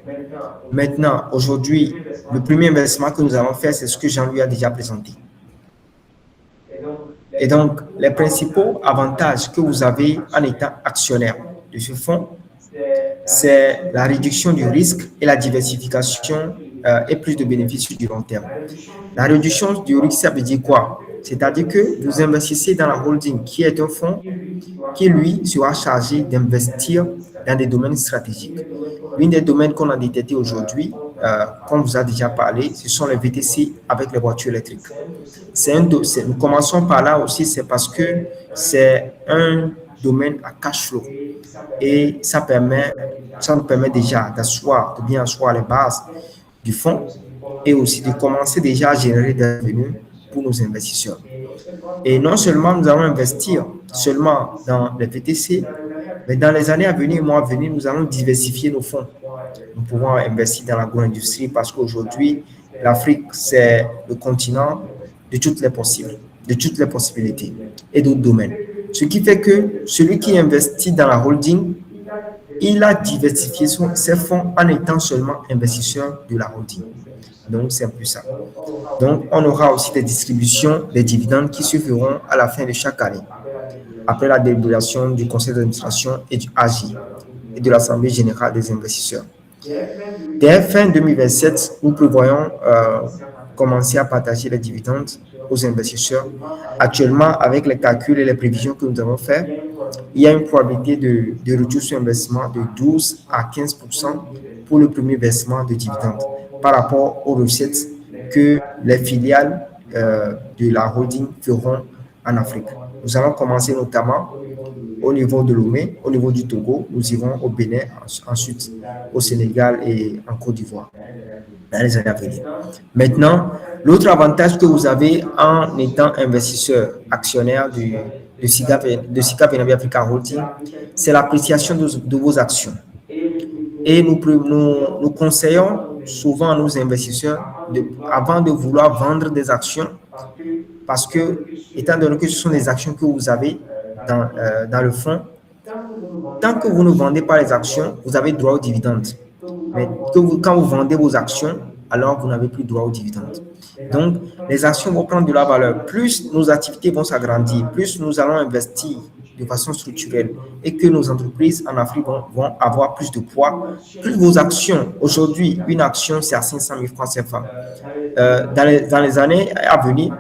Maintenant, aujourd'hui, le premier investissement que nous allons faire, c'est ce que Jean-Louis a déjà présenté. Et donc, les principaux avantages que vous avez en étant actionnaire de ce fonds, c'est la réduction du risque et la diversification et plus de bénéfices sur du long terme. La réduction du risque, ça veut dire quoi? C'est-à-dire que vous investissez dans la holding, qui est un fonds qui, lui, sera chargé d'investir dans des domaines stratégiques. L'un des domaines qu'on a détecté aujourd'hui, comme vous a déjà parlé, ce sont les VTC avec les voitures électriques. Nous commençons par là aussi, c'est parce que c'est un domaine à cash flow. Et ça nous permet déjà de bien asseoir les bases du fonds et aussi de commencer déjà à générer des revenus pour nos investisseurs. Et non seulement nous allons investir seulement dans les VTC, mais dans les années à venir, mois à venir, nous allons diversifier nos fonds. Nous pouvons investir dans l'agro-industrie parce qu'aujourd'hui, l'Afrique, c'est le continent de toutes les possibilités et d'autres domaines. Ce qui fait que celui qui investit dans la holding, il a diversifié ses fonds en étant seulement investisseur de la holding. Donc, c'est un peu ça. Donc, on aura aussi des distributions, des dividendes qui se feront à la fin de chaque année, après la délibération du conseil d'administration et du AGI et de l'Assemblée générale des investisseurs. Dès fin 2027, nous prévoyons commencer à partager les dividendes aux investisseurs. Actuellement, avec les calculs et les prévisions que nous avons fait, il y a une probabilité de retour sur investissement de 12 à 15% pour le premier versement de dividendes par rapport aux recettes que les filiales de la holding feront en Afrique. Nous allons commencer notamment au niveau de Lomé, au niveau du Togo, nous irons au Bénin, ensuite au Sénégal et en Côte d'Ivoire dans les années à venir. Maintenant, l'autre avantage que vous avez en étant investisseur actionnaire de Sika Vinabi Africa Holding, c'est l'appréciation de vos actions. Et nous conseillons souvent à nos investisseurs, avant de vouloir vendre des actions, parce que, étant donné que ce sont des actions que vous avez dans le fonds, tant que vous ne vendez pas les actions, vous avez droit aux dividendes. Mais quand vous vendez vos actions, alors vous n'avez plus droit aux dividendes. Donc, les actions vont prendre de la valeur. Plus nos activités vont s'agrandir, plus nous allons investir de façon structurelle et que nos entreprises en Afrique vont avoir plus de poids, plus vos actions, aujourd'hui, une action, c'est à 500 000 francs CFA. Dans les années à venir,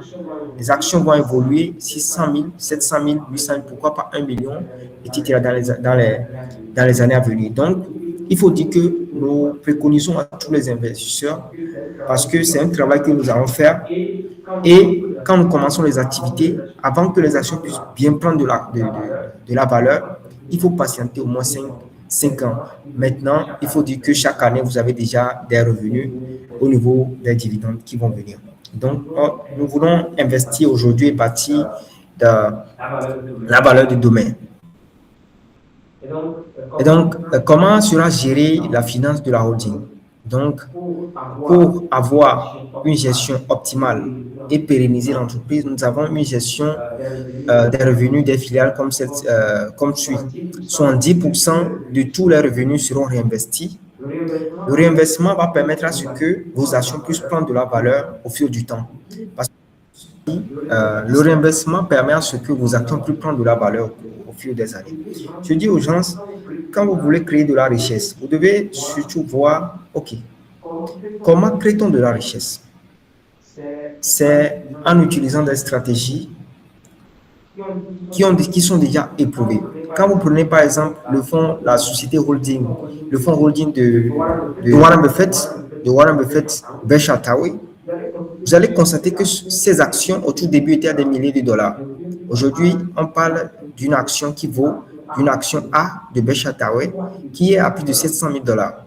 les actions vont évoluer 600 000, 700 000, 800 000, pourquoi pas 1 million, etc. dans les années à venir. Donc, il faut dire que nous préconisons à tous les investisseurs, parce que c'est un travail que nous allons faire. Et quand nous commençons les activités, avant que les actions puissent bien prendre de la valeur, il faut patienter au moins 5 ans. Maintenant, il faut dire que chaque année, vous avez déjà des revenus au niveau des dividendes qui vont venir. Donc, nous voulons investir aujourd'hui et bâtir la valeur du domaine. Et donc, comment sera gérée la finance de la holding? Donc, pour avoir une gestion optimale et pérenniser l'entreprise, nous avons une gestion des revenus des filiales comme suit. 70% de tous les revenus seront réinvestis. Le réinvestissement va permettre à ce que vos actions puissent prendre de la valeur au fil du temps. Parce que le réinvestissement permet à ce que vos actions puissent prendre de la valeur au fil des années. Je dis aux gens, quand vous voulez créer de la richesse, vous devez surtout voir, OK, comment crée-t-on de la richesse? C'est en utilisant des stratégies qui sont déjà éprouvées. Quand vous prenez par exemple la société holding, le fonds holding de Warren Buffett, Berkshire Hathaway, vous allez constater que ces actions au tout début étaient à des milliers de dollars. Aujourd'hui, on parle d'une action qui vaut une action A de Berkshire Hathaway qui est à plus de 700 000 dollars.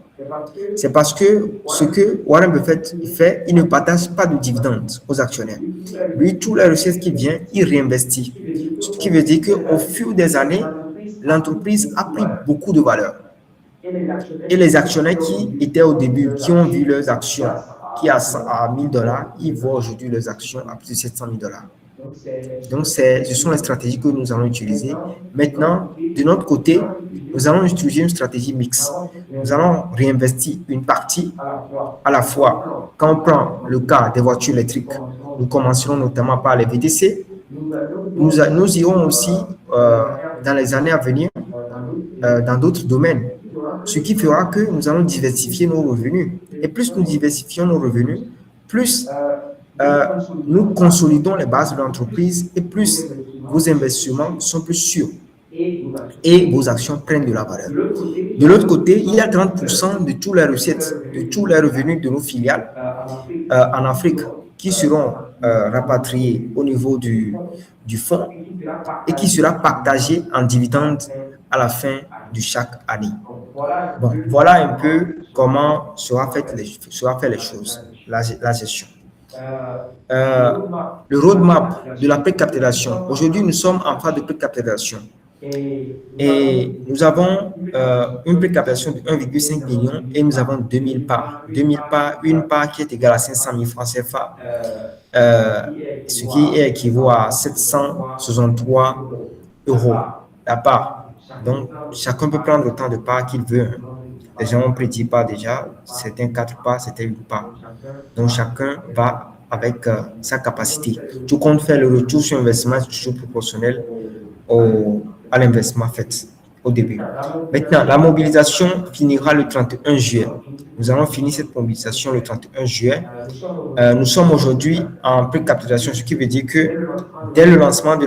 C'est parce que ce que Warren Buffett fait, il ne partage pas de dividendes aux actionnaires. Lui, tous les recettes qui viennent, il réinvestit. Ce qui veut dire qu'au fil des années, l'entreprise a pris beaucoup de valeur. Et les actionnaires qui étaient au début, qui ont vu leurs actions qui à 1000 dollars, ils voient aujourd'hui leurs actions à plus de 700 000 dollars. Donc, ce sont les stratégies que nous allons utiliser. Maintenant, de notre côté, nous allons utiliser une stratégie mixte. Nous allons réinvestir une partie à la fois. Quand on prend le cas des voitures électriques, nous commencerons notamment par les VTC. Nous irons aussi, dans les années à venir, dans d'autres domaines. Ce qui fera que nous allons diversifier nos revenus. Et plus nous diversifions nos revenus, plus nous consolidons les bases de l'entreprise et plus vos investissements sont plus sûrs et vos actions prennent de la valeur. De l'autre côté, il y a 30% de tous les recettes, de tous les revenus de nos filiales en Afrique qui seront rapatriés au niveau du fonds et qui sera partagé en dividendes à la fin de chaque année. Bon, voilà un peu comment sera fait les choses, la gestion. Le roadmap de la précapitalisation. Aujourd'hui, nous sommes en phase de précapitalisation. Et nous avons une précapitalisation de 1,5 million et nous avons 2000 parts. 2000 parts, une part qui est égale à 500 000 francs CFA, ce qui équivaut à 763 euros la part. Donc, chacun peut prendre autant de parts qu'il veut. Les gens ont pris 10 parts déjà, certains 4 parts, certains 8 parts. Donc, chacun va avec sa capacité. Tout compte fait, le retour sur investissement est toujours proportionnel à l'investissement fait au début. Maintenant, la mobilisation finira le 31 juillet. Nous allons finir cette mobilisation le 31 juillet. Nous sommes aujourd'hui en précapitalisation, ce qui veut dire que dès le lancement de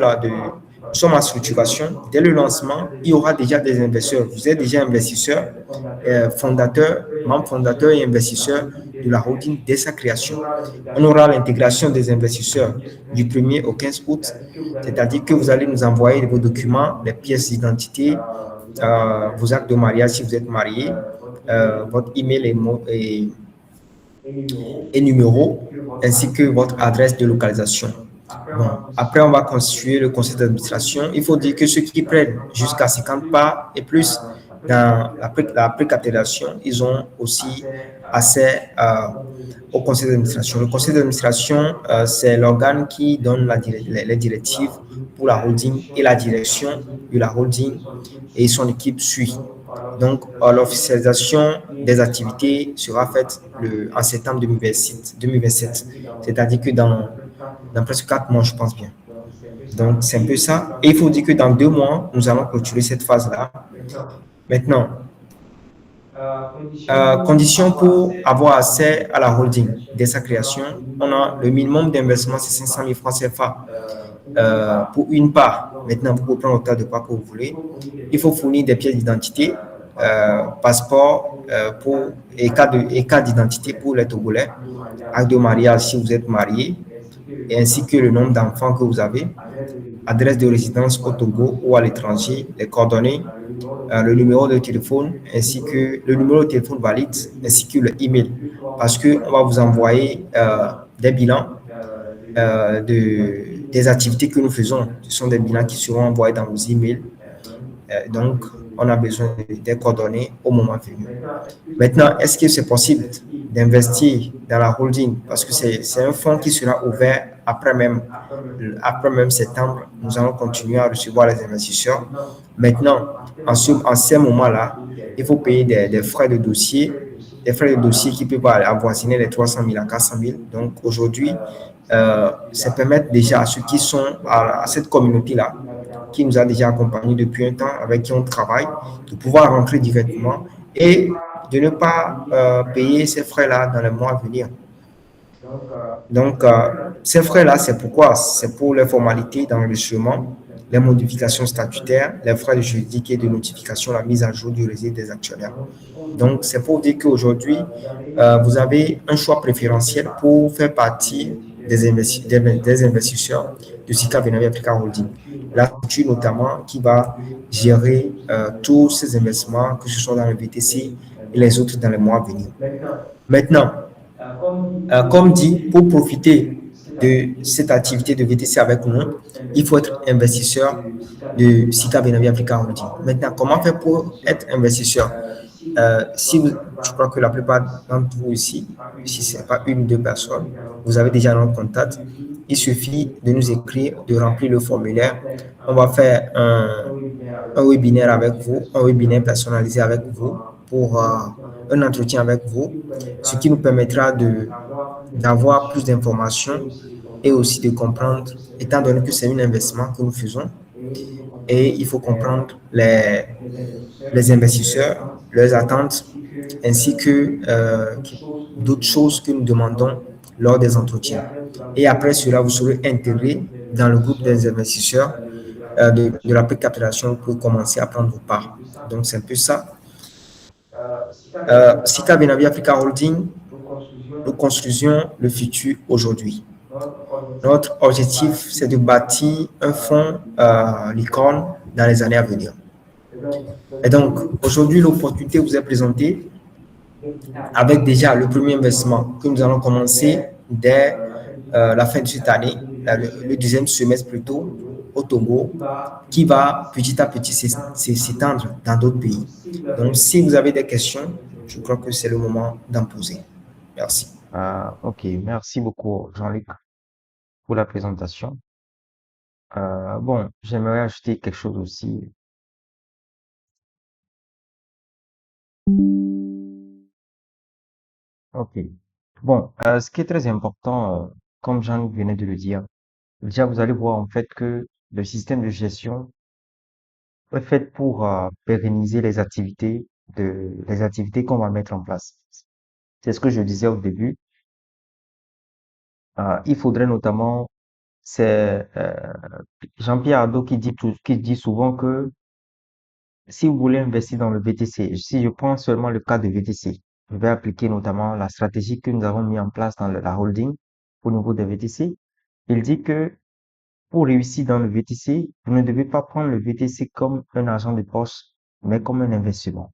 sommes en structuration. Dès le lancement, il y aura déjà des investisseurs. Vous êtes déjà investisseur, fondateur, membre fondateur et investisseur de la holding dès sa création. On aura l'intégration des investisseurs du 1er au 15 août, c'est-à-dire que vous allez nous envoyer vos documents, les pièces d'identité, vos actes de mariage si vous êtes marié, votre email et numéro, ainsi que votre adresse de localisation. Bon, après, on va constituer le conseil d'administration. Il faut dire que ceux qui prennent jusqu'à 50 parts et plus dans la précapitalisation, ils ont aussi accès au conseil d'administration. Le conseil d'administration, c'est l'organe qui donne les directives pour la holding et la direction de la holding et son équipe suit. Donc, l'officialisation des activités sera faite en septembre 2027, c'est-à-dire que dans presque 4 mois, je pense bien. Donc, c'est un peu ça. Et il faut dire que dans 2 mois, nous allons clôturer cette phase-là. Maintenant, conditions pour avoir accès à la holding dès sa création, on a le minimum d'investissement, c'est 500 000 francs CFA pour une part. Maintenant, vous pouvez prendre autant de parts que vous voulez. Il faut fournir des pièces d'identité, passeport et carte d'identité pour les Togolais, acte de mariage si vous êtes marié, et ainsi que le nombre d'enfants que vous avez, adresse de résidence au Togo ou à l'étranger, les coordonnées, le numéro de téléphone, ainsi que le numéro de téléphone valide, ainsi que le email. Parce qu'on va vous envoyer des bilans des activités que nous faisons. Ce sont des bilans qui seront envoyés dans vos emails. Donc, on a besoin des coordonnées au moment venu. Maintenant, est-ce que c'est possible d'investir dans la holding? Parce que c'est un fonds qui sera ouvert après même septembre. Nous allons continuer à recevoir les investisseurs. Maintenant, en ces moments-là, il faut payer des frais de dossier, qui peuvent avoisiner les 300 000 à 400 000. Donc, aujourd'hui, ça permet déjà à ceux qui sont à cette communauté-là, qui nous a déjà accompagnés depuis un temps, avec qui on travaille, de pouvoir rentrer directement et de ne pas payer ces frais-là dans les mois à venir. Donc, ces frais-là, c'est pourquoi? C'est pour les formalités d'enregistrement, les modifications statutaires, les frais de juridique et de notification, la mise à jour du registre des actionnaires. Donc, c'est pour dire qu'aujourd'hui, vous avez un choix préférentiel pour faire partie des investisseurs de Sika Benavi Africa Holding. La structure notamment qui va gérer tous ces investissements, que ce soit dans le VTC et les autres dans les mois à venir. Maintenant, comme dit, pour profiter de cette activité de VTC avec nous, il faut être investisseur de Sika Benavi Africa Holding. Maintenant, comment faire pour être investisseur? Je crois que la plupart d'entre vous ici, si ce n'est pas une ou deux personnes, vous avez déjà notre contact. Il suffit de nous écrire, de remplir le formulaire. On va faire un webinaire avec vous, un webinaire personnalisé avec vous pour un entretien avec vous, ce qui nous permettra d'avoir plus d'informations et aussi de comprendre, étant donné que c'est un investissement que nous faisons, et il faut comprendre les investisseurs, leurs attentes, ainsi que d'autres choses que nous demandons lors des entretiens. Et après cela, vous serez intégré dans le groupe des investisseurs de la précapitalisation pour commencer à prendre vos parts. Donc, c'est un peu ça. Sika Benavi Africa Holding, nous construisons le futur aujourd'hui. Notre objectif, c'est de bâtir un fonds licorne dans les années à venir. Et donc, aujourd'hui, l'opportunité vous est présentée avec déjà le premier investissement que nous allons commencer dès la fin de cette année, le deuxième semestre plutôt, au Togo, qui va petit à petit s'étendre dans d'autres pays. Donc, si vous avez des questions, je crois que c'est le moment d'en poser. Merci. Ok, merci beaucoup, Jean-Luc, pour la présentation. Bon, j'aimerais ajouter quelque chose aussi. Ok. Bon, ce qui est très important, comme Jean-Luc venait de le dire, déjà vous allez voir en fait que le système de gestion est fait pour pérenniser les activités qu'on va mettre en place. C'est ce que je disais au début. Il faudrait notamment C'est Jean-Pierre Hadot qui dit souvent que si vous voulez investir dans le VTC, si je prends seulement le cas de VTC, je vais appliquer notamment la stratégie que nous avons mis en place dans la holding au niveau des VTC. Il dit que pour réussir dans le VTC, vous ne devez pas prendre le VTC comme un argent de poche, mais comme un investissement.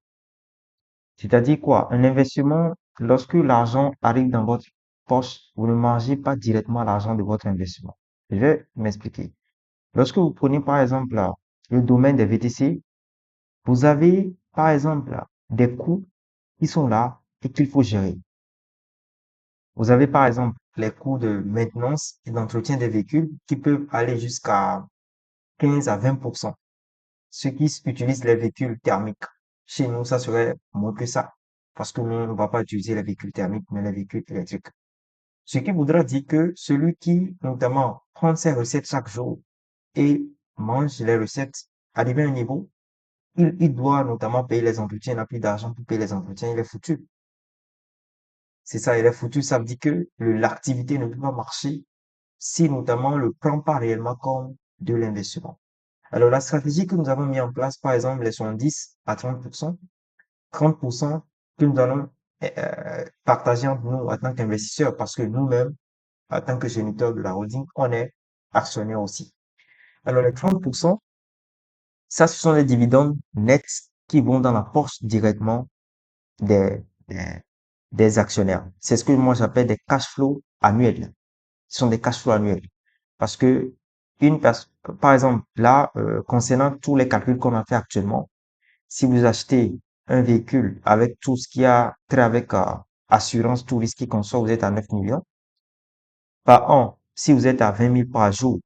C'est-à-dire quoi? Un investissement, lorsque l'argent arrive dans votre poche, vous ne mangez pas directement l'argent de votre investissement. Je vais m'expliquer. Lorsque vous prenez par exemple le domaine des VTC, vous avez par exemple des coûts qui sont là et qu'il faut gérer. Vous avez par exemple les coûts de maintenance et d'entretien des véhicules qui peuvent aller jusqu'à 15 à 20%. Ceux qui utilisent les véhicules thermiques, chez nous, ça serait moins que ça. Parce que nous, on ne va pas utiliser les véhicules thermiques, mais les véhicules électriques. Ce qui voudra dire que celui qui, notamment, prend ses recettes chaque jour et mange les recettes, arrivé à un niveau, il doit notamment payer les entretiens, il n'a plus d'argent pour payer les entretiens, il est foutu. C'est ça, il est foutu. Ça veut dire que l'activité ne peut pas marcher si notamment on ne le prend pas réellement comme de l'investissement. Alors, la stratégie que nous avons mis en place, par exemple, les 70 à 30%, 30% que nous allons partager entre nous en tant qu'investisseurs, parce que nous-mêmes, en tant que géniteur de la holding, on est actionnaire aussi. Alors, les 30%, ça, ce sont les dividendes nets qui vont dans la poche directement des, des, des actionnaires. C'est ce que moi j'appelle des cash flows annuels. Ce sont des cash flows annuels. Parce que par exemple, là, concernant tous les calculs qu'on a fait actuellement, si vous achetez un véhicule avec tout ce qui a trait avec assurance, tout risque qui consort, vous êtes à 9 millions. Par an, si vous êtes à 20 000 par jour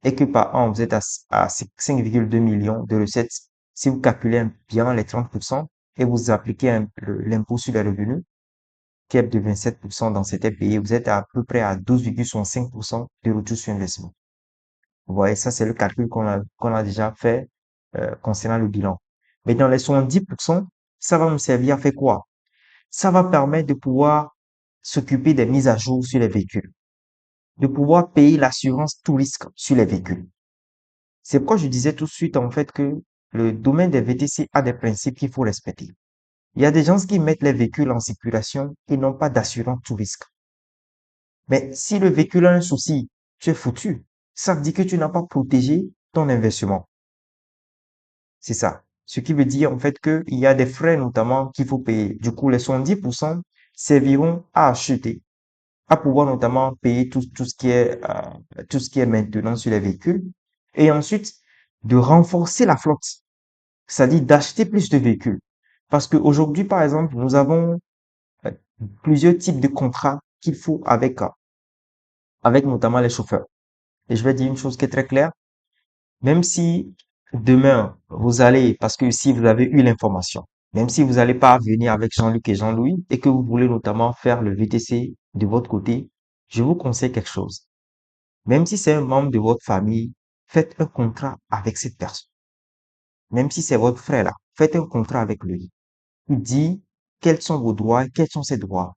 et que par an, vous êtes à 5,2 millions de recettes, si vous calculez bien les 30% et vous appliquez l'impôt sur les revenus, qui est de 27% dans certains pays, vous êtes à peu près à 12,65% de retour sur investissement. Vous voyez, ça, c'est le calcul qu'on a déjà fait concernant le bilan. Mais dans les 70%, ça va nous servir à faire quoi? Ça va permettre de pouvoir s'occuper des mises à jour sur les véhicules, de pouvoir payer l'assurance tout risque sur les véhicules. C'est pourquoi je disais tout de suite, en fait, que le domaine des VTC a des principes qu'il faut respecter. Il y a des gens qui mettent les véhicules en circulation et n'ont pas d'assurance tout risque. Mais si le véhicule a un souci, tu es foutu. Ça veut dire que tu n'as pas protégé ton investissement. C'est ça. Ce qui veut dire en fait qu'il y a des frais notamment qu'il faut payer. Du coup, les 70% serviront à acheter, à pouvoir notamment payer tout ce qui est maintenance sur les véhicules et ensuite de renforcer la flotte. C'est-à-dire d'acheter plus de véhicules. Parce qu'aujourd'hui, par exemple, nous avons euh, plusieurs types de contrats qu'il faut avec notamment les chauffeurs. Et je vais dire une chose qui est très claire. Même si demain, vous allez, parce que si vous avez eu l'information, même si vous n'allez pas venir avec Jean-Luc et Jean-Louis et que vous voulez notamment faire le VTC de votre côté, je vous conseille quelque chose. Même si c'est un membre de votre famille, faites un contrat avec cette personne. Même si c'est votre frère là, faites un contrat avec lui. Il dit quels sont vos droits, quels sont ses droits.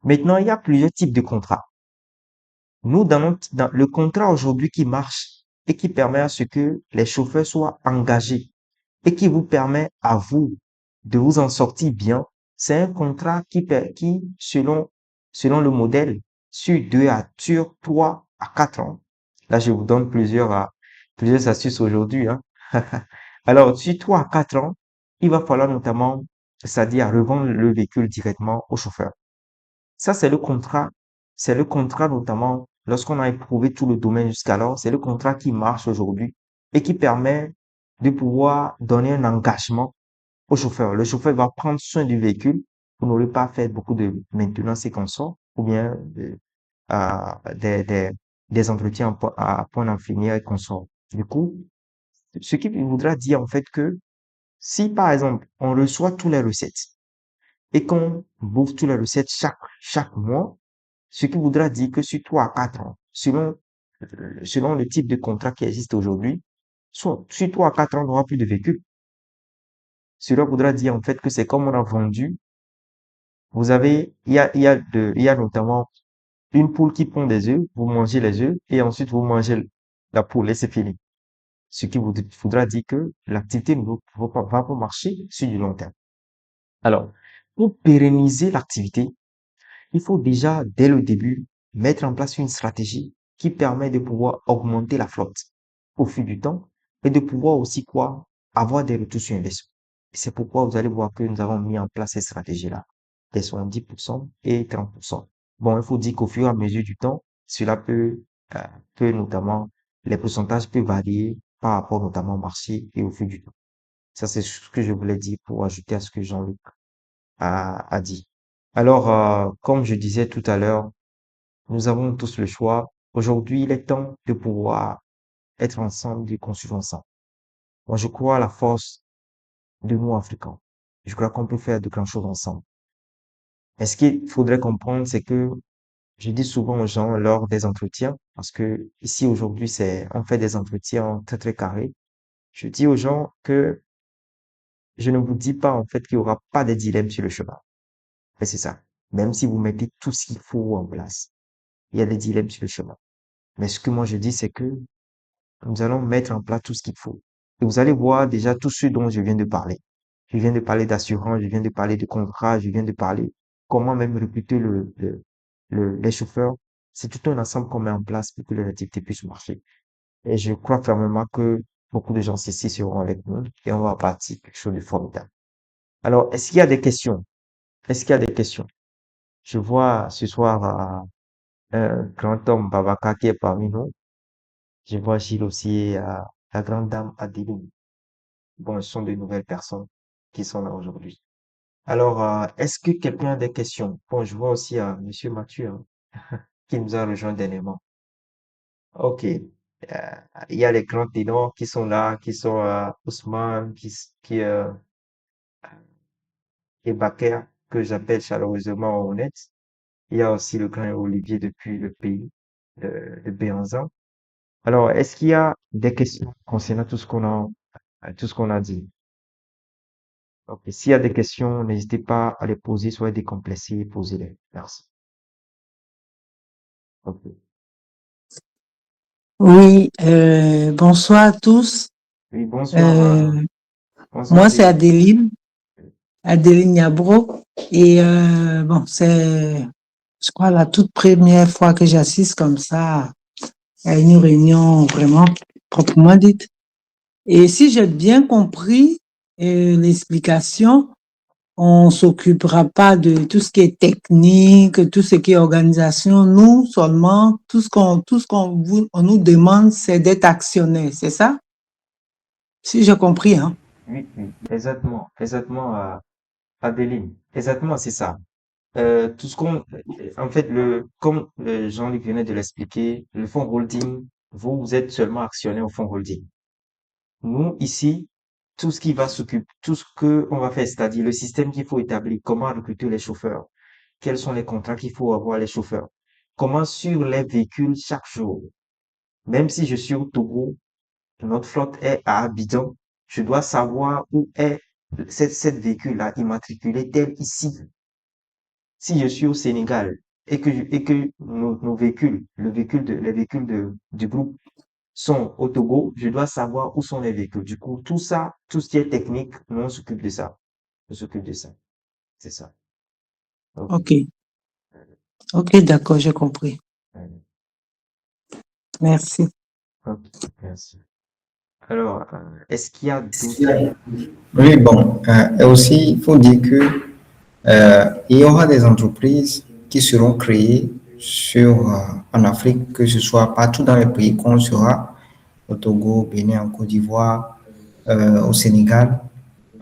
Maintenant, il y a plusieurs types de contrats. Nous, dans le contrat aujourd'hui qui marche et qui permet à ce que les chauffeurs soient engagés et qui vous permet à vous de vous en sortir bien, c'est un contrat qui selon le modèle, sur 3 à 4 ans. Là, je vous donne plusieurs astuces aujourd'hui, hein. Alors, sur 3 à 4 ans, il va falloir notamment, c'est-à-dire revendre le véhicule directement au chauffeur. Ça, c'est le contrat notamment, lorsqu'on a éprouvé tout le domaine jusqu'alors, c'est le contrat qui marche aujourd'hui et qui permet de pouvoir donner un engagement au chauffeur. Le chauffeur va prendre soin du véhicule. Vous n'aurez pas fait beaucoup de maintenance et consort ou bien des entretiens à point d'en finir et consort. Du coup, ce qui voudra dire en fait que si par exemple on reçoit toutes les recettes et qu'on bouffe toutes les recettes chaque mois, ce qui voudra dire que sur 3 à 4 ans, selon le type de contrat qui existe aujourd'hui, soit sur 3 à 4 ans, on n'aura plus de véhicules. Cela voudra dire en fait que c'est comme on a vendu. Vous avez, il y a notamment Une poule qui pond des œufs, vous mangez les œufs et ensuite vous mangez la poule et c'est fini. Ce qui voudra dire que l'activité ne va pas marcher sur du long terme. Alors, pour pérenniser l'activité, il faut déjà, dès le début, mettre en place une stratégie qui permet de pouvoir augmenter la flotte au fil du temps et de pouvoir aussi quoi, avoir des retours sur investissement. C'est pourquoi vous allez voir que nous avons mis en place ces stratégies-là, des 70% et 30%. Bon, il faut dire qu'au fur et à mesure du temps, cela peut notamment, les pourcentages peuvent varier par rapport notamment au marché et au fil du temps. Ça, c'est ce que je voulais dire pour ajouter à ce que Jean-Luc a dit. Alors, comme je disais tout à l'heure, nous avons tous le choix. Aujourd'hui, il est temps de pouvoir être ensemble et construire ensemble. Moi, je crois à la force de nous, Africains. Je crois qu'on peut faire de grandes choses ensemble. Et ce qu'il faudrait comprendre, c'est que je dis souvent aux gens lors des entretiens, parce que ici aujourd'hui, on fait des entretiens très très carrés. Je dis aux gens que je ne vous dis pas en fait qu'il y aura pas de dilemme sur le chemin. Mais c'est ça. Même si vous mettez tout ce qu'il faut en place, il y a des dilemmes sur le chemin. Mais ce que moi je dis, c'est que nous allons mettre en place tout ce qu'il faut. Et vous allez voir déjà tout ce dont je viens de parler. Je viens de parler d'assurance, je viens de parler de contrat, je viens de parler comment même recruter les chauffeurs. C'est tout un ensemble qu'on met en place pour que les activités puissent marcher. Et je crois fermement que beaucoup de gens ici seront avec nous et on va partir quelque chose de formidable. Alors, est-ce qu'il y a des questions? Est-ce qu'il y a des questions? Je vois ce soir un grand homme Babacar qui est parmi nous. Je vois Gilles aussi et la grande dame Adeline. Bon, ce sont de nouvelles personnes qui sont là aujourd'hui. Alors, est-ce que quelqu'un a des questions? Bon, je vois aussi Monsieur Mathieu hein, qui nous a rejoint dernièrement. Ok. Il y a les grands ténors qui sont là, qui sont Ousmane, et Baker, que j'appelle chaleureusement honnête. Il y a aussi le grand Olivier depuis le pays de Béanzin. Alors, est-ce qu'il y a des questions concernant tout ce qu'on a dit? Ok. S'il y a des questions, n'hésitez pas à les poser, soyez décomplexés, posez-les. Merci. Ok. Oui, bonsoir à tous. Oui, bonsoir, Euh, bonsoir Moi, c'est Adélie. Adeline Niabro. Et bon, je crois, la toute première fois que j'assiste comme ça à une réunion vraiment proprement dite. Et si j'ai bien compris l'explication, on s'occupera pas de tout ce qui est technique, tout ce qui est organisation. Nous, seulement, on nous demande, c'est d'être actionnaire. C'est ça? Si j'ai compris, hein? Oui, oui, exactement, Adéline. Exactement, c'est ça. Tout ce qu'on, en fait, comme Jean-Luc venait de l'expliquer, le fonds holding, vous êtes seulement actionnaire au fonds holding. Nous, ici, tout ce qui va s'occuper, tout ce que on va faire, c'est-à-dire le système qu'il faut établir, comment recruter les chauffeurs, quels sont les contrats qu'il faut avoir les chauffeurs, comment sur les véhicules chaque jour. Même si je suis au Togo, notre flotte est à Abidjan, je dois savoir où est cette véhicule-là immatriculé tel ici. Si je suis au Sénégal et que nos véhicules, les véhicules du groupe sont au Togo, je dois savoir où sont les véhicules. Du coup, tout ça, tout ce qui est technique, nous on s'occupe de ça. On s'occupe de ça. C'est ça. Ok. Ok. Ok, d'accord, j'ai compris. Merci. Ok, merci. Alors, est-ce qu'il y a d'autres? Oui, bon, et aussi, il faut dire que il y aura des entreprises qui seront créées en Afrique, que ce soit partout dans les pays qu'on sera, au Togo, Bénin, en Côte d'Ivoire, au Sénégal,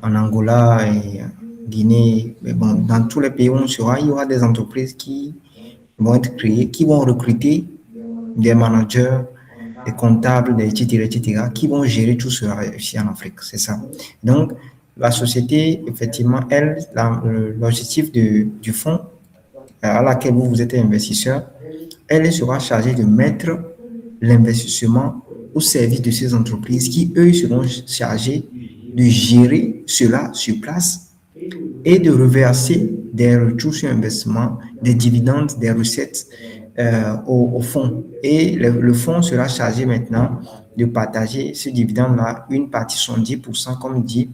en Angola et Guinée. Mais bon, dans tous les pays où on sera, il y aura des entreprises qui vont être créées, qui vont recruter des managers, des comptables, des etc., qui vont gérer tout cela ici en Afrique. C'est ça. Donc, la société, effectivement, l'objectif du fonds à laquelle vous êtes investisseur, elle sera chargée de mettre l'investissement au service de ces entreprises qui, eux, seront chargés de gérer cela sur place et de reverser des retours sur investissement, des dividendes, des recettes au fonds. Et le fonds sera chargé maintenant de partager ce dividende-là, une partie 70%, comme il dit,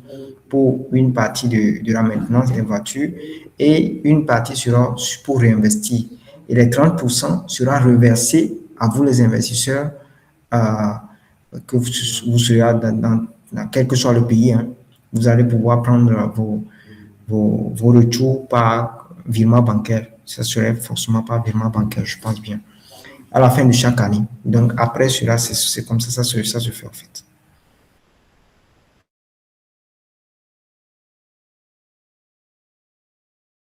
pour une partie de la maintenance des voitures et une partie sera pour réinvestir. Et les 30% sera reversé à vous les investisseurs que vous serez dans quel que soit le pays. Hein. Vous allez pouvoir prendre vos retours par virement bancaire. Ça serait forcément par virement bancaire, je pense bien. À la fin de chaque année. Donc après cela, c'est comme ça se fait en fait.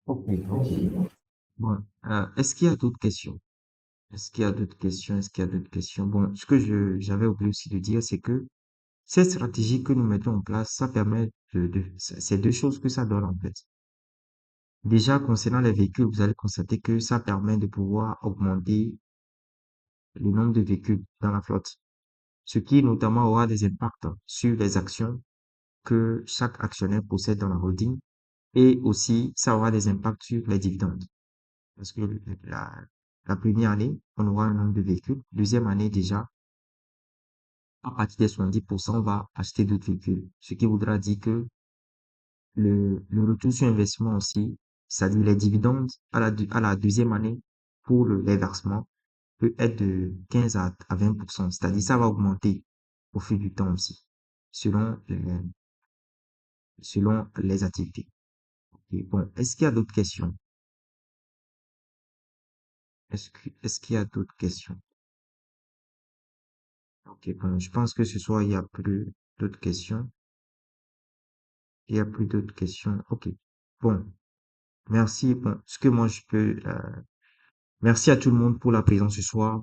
Ok, ok. Bon, est-ce qu'il y a d'autres questions? Est-ce qu'il y a d'autres questions? Est-ce qu'il y a d'autres questions? Bon, ce que j'avais oublié aussi de dire, c'est que cette stratégie que nous mettons en place, ça permet c'est deux choses que ça donne en fait. Déjà, concernant les véhicules, vous allez constater que ça permet de pouvoir augmenter le nombre de véhicules dans la flotte, ce qui notamment aura des impacts sur les actions que chaque actionnaire possède dans la holding et aussi ça aura des impacts sur les dividendes. Parce que la première année, on aura un nombre de véhicules. Deuxième année, déjà, à partir des 70%, on va acheter d'autres véhicules. Ce qui voudra dire que le retour sur investissement aussi, c'est-à-dire les dividendes à la deuxième année pour les versements, peut être de 15 à 20%. C'est-à-dire ça va augmenter au fil du temps aussi, selon les activités. Okay. Bon, est-ce qu'il y a d'autres questions? Est-ce qu'il y a d'autres questions? Ok, bon, je pense que ce soir, il n'y a plus d'autres questions. Il n'y a plus d'autres questions. Ok. Bon, merci. Bon, ce que moi je peux, merci à tout le monde pour la présence ce soir.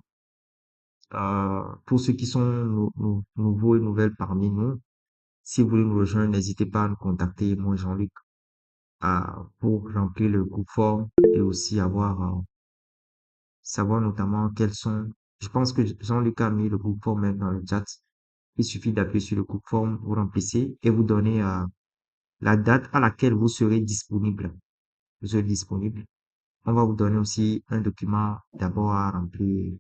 Pour ceux qui sont nouveaux et nouvelles parmi nous, si vous voulez nous rejoindre, n'hésitez pas à nous contacter, moi Jean-Luc, pour remplir le groupe form et aussi savoir notamment quels sont. Je pense que Jean-Luc a mis le groupe form même dans le chat. Il suffit d'appuyer sur le groupe form, vous remplissez et vous donnez la date à laquelle vous serez disponible. Vous serez disponible. On va vous donner aussi un document d'abord à remplir.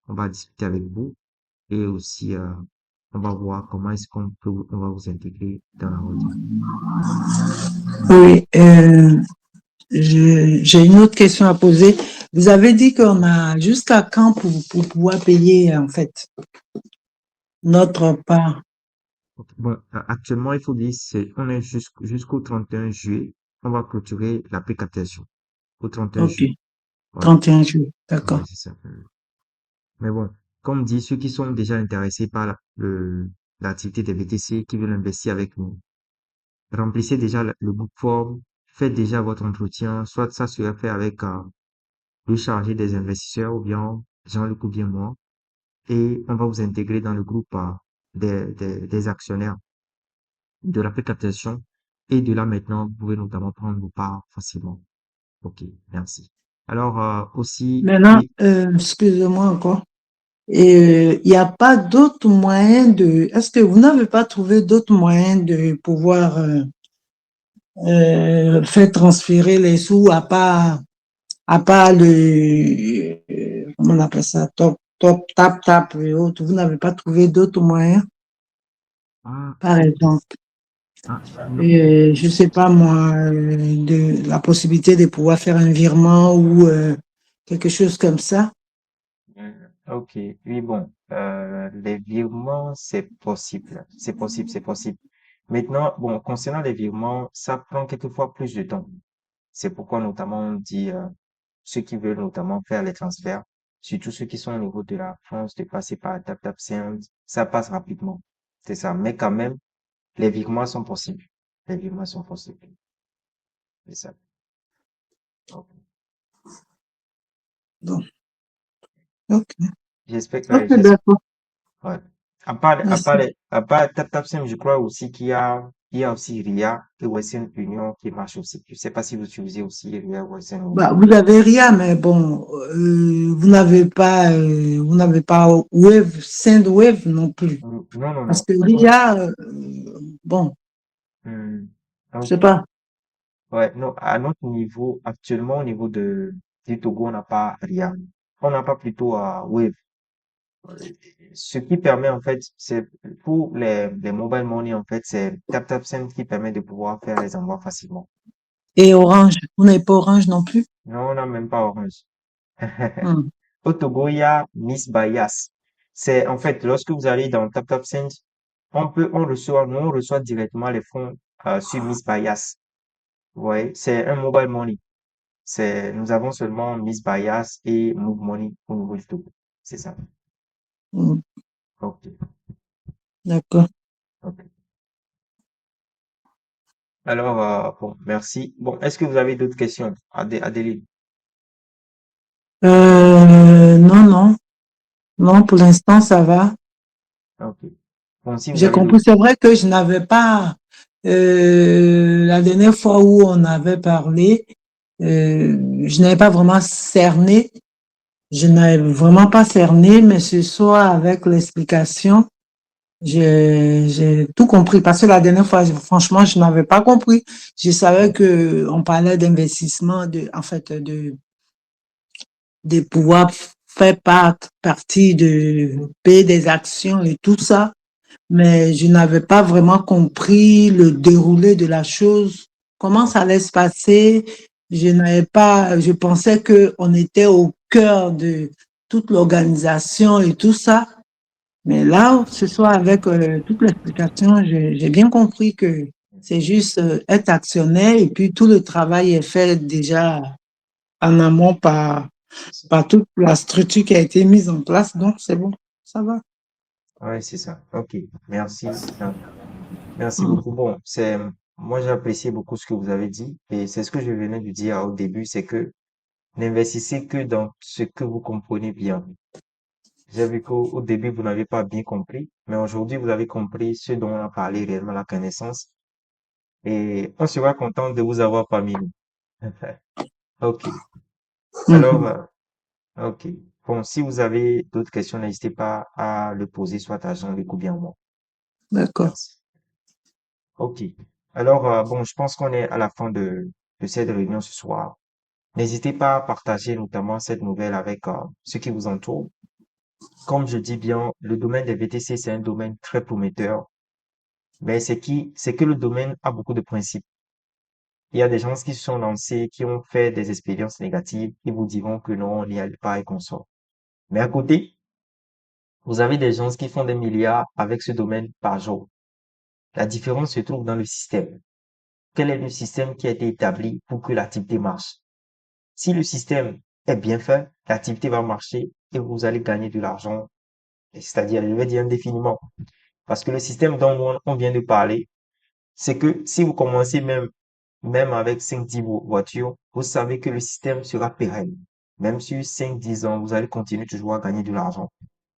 On va discuter avec vous et aussi on va voir comment est-ce on va vous intégrer dans la holding. Oui, j'ai une autre question à poser. Vous avez dit qu'on a jusqu'à quand pour pouvoir payer en fait notre part? Bon, actuellement, il faut dire, on est jusqu'au 31 juillet. On va clôturer la précapitation au 31 Ok, juillet. Ouais, 31 juillet, d'accord. ouais, c'est ça. Mais bon, comme dit, ceux qui sont déjà intéressés par l'activité des VTC, qui veulent investir avec nous, remplissez déjà le book form, faites déjà votre entretien, soit ça sera fait avec le chargé des investisseurs ou bien Jean-Luc ou bien moi, et on va vous intégrer dans le groupe des actionnaires de la précaptation et de là maintenant, vous pouvez notamment prendre vos parts facilement. Ok, merci. Alors aussi, Maintenant, oui, excusez-moi encore. Et il n'y a pas d'autres moyens est-ce que vous n'avez pas trouvé d'autres moyens de pouvoir faire transférer les sous à part comment on appelle ça, tap, tap et autres. Vous n'avez pas trouvé d'autres moyens, par ok. exemple. Non. Je sais pas moi, de la possibilité de pouvoir faire un virement ou quelque chose comme ça. Ok, oui, bon, les virements, c'est possible, c'est possible, c'est possible. Maintenant, bon, concernant les virements, ça prend quelquefois plus de temps. C'est pourquoi notamment on dit ceux qui veulent notamment faire les transferts, surtout ceux qui sont au niveau de la France, de passer par TapTapSend, ça passe rapidement. C'est ça. Mais quand même, les virements sont possibles. Les virements sont possibles. C'est ça. Ok. Bon, ok. J'espère Ok, que, d'accord. ouais. Merci. À part TapTapSend, je crois aussi il y a aussi RIA et Western Union qui marchent aussi. Je sais pas si vous utilisez aussi RIA ou Western Bah, Union. vous avez rien, mais bon, vous n'avez pas Wave, Sendwave non plus. Non, non, Parce non. que l'IA, bon, Hmm. je sais Ok. pas. Ouais, non, à notre niveau, actuellement, au niveau du Togo, on n'a pas rien. On n'a pas plutôt Wave. Ce qui permet, en fait, c'est pour les mobile money, en fait, c'est TapTapSend qui permet de pouvoir faire les envois facilement. Et Orange, vous n'avez pas Orange non plus? Non, on n'a même pas Orange. Hmm. Au Togo, il y a Miss Bias. C'est, en fait, lorsque vous allez dans TapTapSend, nous, on reçoit directement les fonds, sur Miss Bias. Vous voyez, c'est un mobile money. Nous avons seulement Miss Bias et Move Money au niveau du Togo. C'est ça. Hmm. Ok, D'accord. ok. Alors, bon, merci. Bon, est-ce que vous avez d'autres questions, Adélie? Non, non, non, pour l'instant, ça va. Ok. Bon, si vous J'ai avez compris. d'autres, C'est vrai que je n'avais pas, la dernière fois où on avait parlé, je n'avais pas vraiment cerné. Je n'avais vraiment pas cerné, mais ce soir, avec l'explication, j'ai tout compris. Parce que la dernière fois, franchement, je n'avais pas compris. Je savais que on parlait d'investissement, en fait, de pouvoir faire partie de payer des actions et tout ça, mais je n'avais pas vraiment compris le déroulé de la chose, comment ça allait se passer. Je pensais que on était au cœur de toute l'organisation et tout ça. Mais là, ce soir, avec toute l'explication, j'ai bien compris que c'est juste être actionnaire et puis tout le travail est fait déjà en amont par toute la structure qui a été mise en place. Donc, c'est bon, ça va. ouais, c'est ça. Ok, merci. Merci Mm. beaucoup. Bon, moi j'ai apprécié beaucoup ce que vous avez dit et c'est ce que je venais de dire au début, c'est que n'investissez que dans ce que vous comprenez bien. J'ai vu qu'au début vous n'avez pas bien compris, mais aujourd'hui vous avez compris ce dont on a parlé réellement, la connaissance et on sera content de vous avoir parmi nous. Ok. Alors, Mhm. ok. Bon, si vous avez d'autres questions, n'hésitez pas à le poser soit à Jean-Luc ou bien à moi. D'accord. Merci. Ok. Alors, bon, je pense qu'on est à la fin de cette réunion ce soir. N'hésitez pas à partager notamment cette nouvelle avec ceux qui vous entourent. Comme je dis bien, le domaine des VTC, c'est un domaine très prometteur, mais c'est que le domaine a beaucoup de principes. Il y a des gens qui se sont lancés, qui ont fait des expériences négatives, qui vous diront que non, on n'y allait pas et qu'on sort. Mais à côté, vous avez des gens qui font des milliards avec ce domaine par jour. La différence se trouve dans le système. Quel est le système qui a été établi pour que l'activité marche? Si le système est bien fait, l'activité va marcher et vous allez gagner de l'argent, c'est-à-dire, je vais dire indéfiniment. Parce que le système dont on vient de parler, c'est que si vous commencez même avec 5-10 voitures, vous savez que le système sera pérenne. Même sur 5-10 ans, vous allez continuer toujours à gagner de l'argent.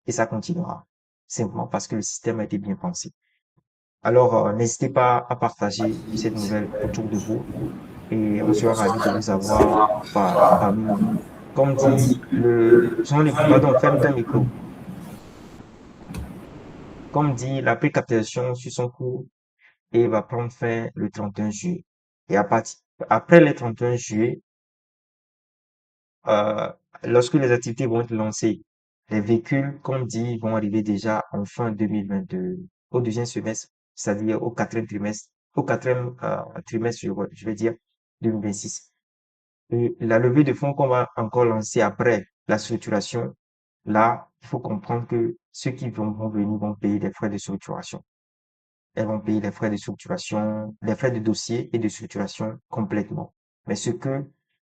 Et ça continuera. Simplement parce que le système a été bien pensé. Alors, n'hésitez pas à partager cette nouvelle autour de vous et on sera ravis de vous avoir parmi nous. Comme dit Jean-Luc, pardon, ferme ton micro. Comme dit, la précaptation suit son cours et va prendre fin le 31 juillet. Et après le 31 juillet, euh, lorsque les activités vont être lancées, les véhicules, comme dit, vont arriver déjà en fin 2022, au deuxième semestre, c'est-à-dire au quatrième trimestre, je vais dire, 2026. Et la levée de fonds qu'on va encore lancer après la structuration, là, il faut comprendre que ceux qui vont venir vont payer des frais de structuration. Elles vont payer les frais de structuration, les frais de dossier et de structuration complètement. Mais ce que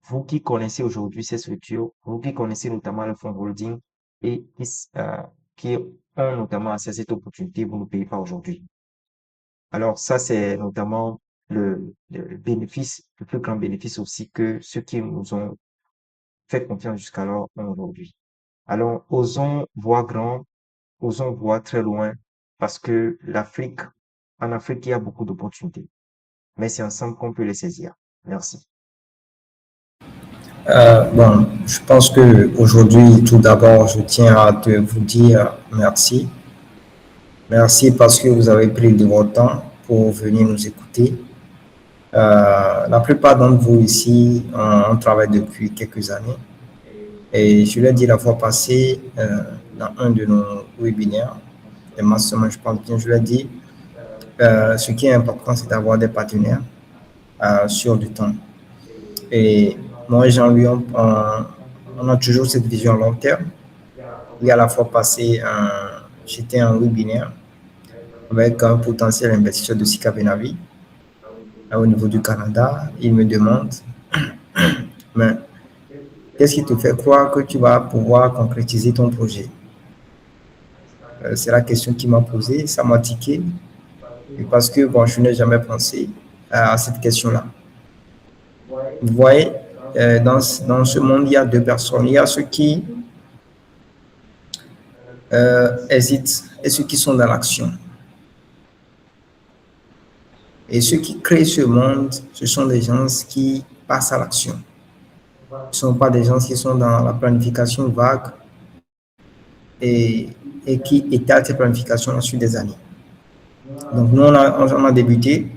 vous qui connaissez aujourd'hui ces structures, vous qui connaissez notamment le fonds holding et qui ont notamment accès à cette opportunité, vous ne payez pas aujourd'hui. Alors ça, c'est notamment le bénéfice, le plus grand bénéfice aussi que ceux qui nous ont fait confiance jusqu'alors ont aujourd'hui. Alors, osons voir grand, osons voir très loin, parce que en Afrique, il y a beaucoup d'opportunités. Mais c'est ensemble qu'on peut les saisir. Merci. Bon, je pense que aujourd'hui, tout d'abord, je tiens à vous dire merci. Merci parce que vous avez pris de votre temps pour venir nous écouter. La plupart d'entre vous ici, on travaille depuis quelques années. Et je l'ai dit la fois passée dans un de nos webinaires, les masterminds, je pense bien, je l'ai dit, ce qui est important, c'est d'avoir des partenaires sur du temps. Et moi et Jean-Louis, on a toujours cette vision long terme. Il y a la fois passée, j'étais en webinaire avec un potentiel investisseur de Sika Benavi au niveau du Canada. Il me demande, mais qu'est-ce qui te fait croire que tu vas pouvoir concrétiser ton projet? C'est la question qu'il m'a posée, ça m'a tiqué, parce que bon, je n'ai jamais pensé à cette question-là. Vous voyez, dans ce monde, il y a deux personnes. Il y a ceux qui hésitent et ceux qui sont dans l'action. Et ceux qui créent ce monde, ce sont des gens qui passent à l'action. Ce ne sont pas des gens qui sont dans la planification vague et qui étalent ces planifications sur des années. Donc nous, on a débuté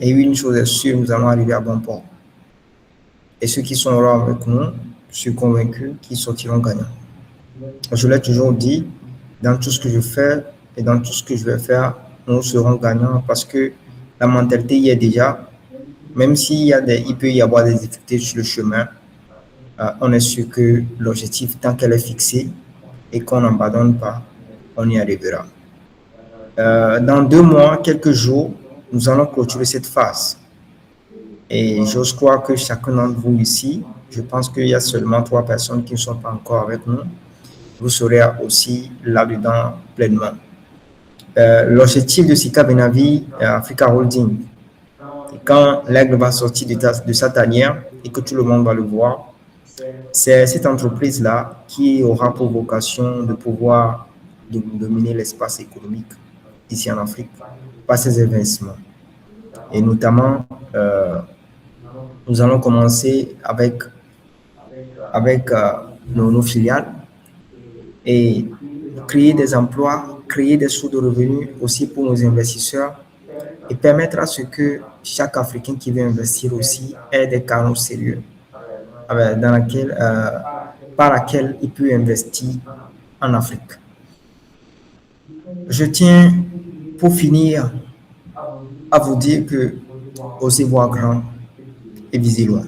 et une chose est sûre, nous allons arriver à bon port. Et ceux qui sont là avec nous, je suis convaincu qu'ils sortiront gagnants. Je l'ai toujours dit, dans tout ce que je fais et dans tout ce que je vais faire, nous serons gagnants parce que la mentalité y est déjà. Même s'il peut y avoir des difficultés sur le chemin, on est sûr que l'objectif, tant qu'elle est fixée et qu'on n'abandonne pas, on y arrivera. Dans 2 mois, quelques jours, nous allons clôturer cette phase. Et j'ose croire que chacun d'entre vous ici, je pense qu'il y a seulement 3 personnes qui ne sont pas encore avec nous. Vous serez aussi là-dedans pleinement. L'objectif de Sika Benavi Africa Holding, quand l'aigle va sortir de sa tanière et que tout le monde va le voir, c'est cette entreprise-là qui aura pour vocation de pouvoir dominer l'espace économique ici en Afrique par ses investissements. Et notamment, nous allons commencer avec nos filiales et créer des emplois, créer des sources de revenus aussi pour nos investisseurs et permettre à ce que chaque Africain qui veut investir aussi ait des canaux sérieux par laquelle il peut investir en Afrique. Je tiens, pour finir, à vous dire que osez voir grand et visez loin.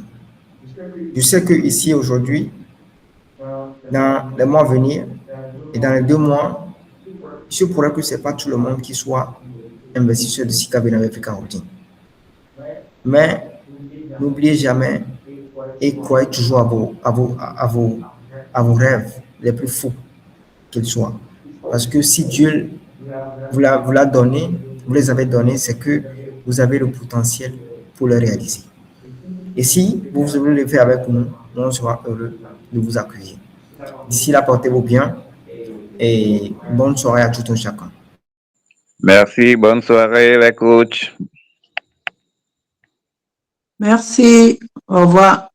Je sais que ici aujourd'hui, dans les mois à venir et dans les 2 mois, je pourrais que ce n'est pas tout le monde qui soit investisseur de Sika Benavi Africa Holding. Mais n'oubliez jamais et croyez toujours à vos rêves les plus fous qu'ils soient. Parce que si Dieu vous l'a donné, vous les avez donnés, c'est que vous avez le potentiel pour le réaliser. Et si vous voulez le faire avec nous, on sera heureux de vous accueillir. D'ici là, portez-vous bien et bonne soirée à tout un chacun. Merci, bonne soirée les coachs. Merci, au revoir.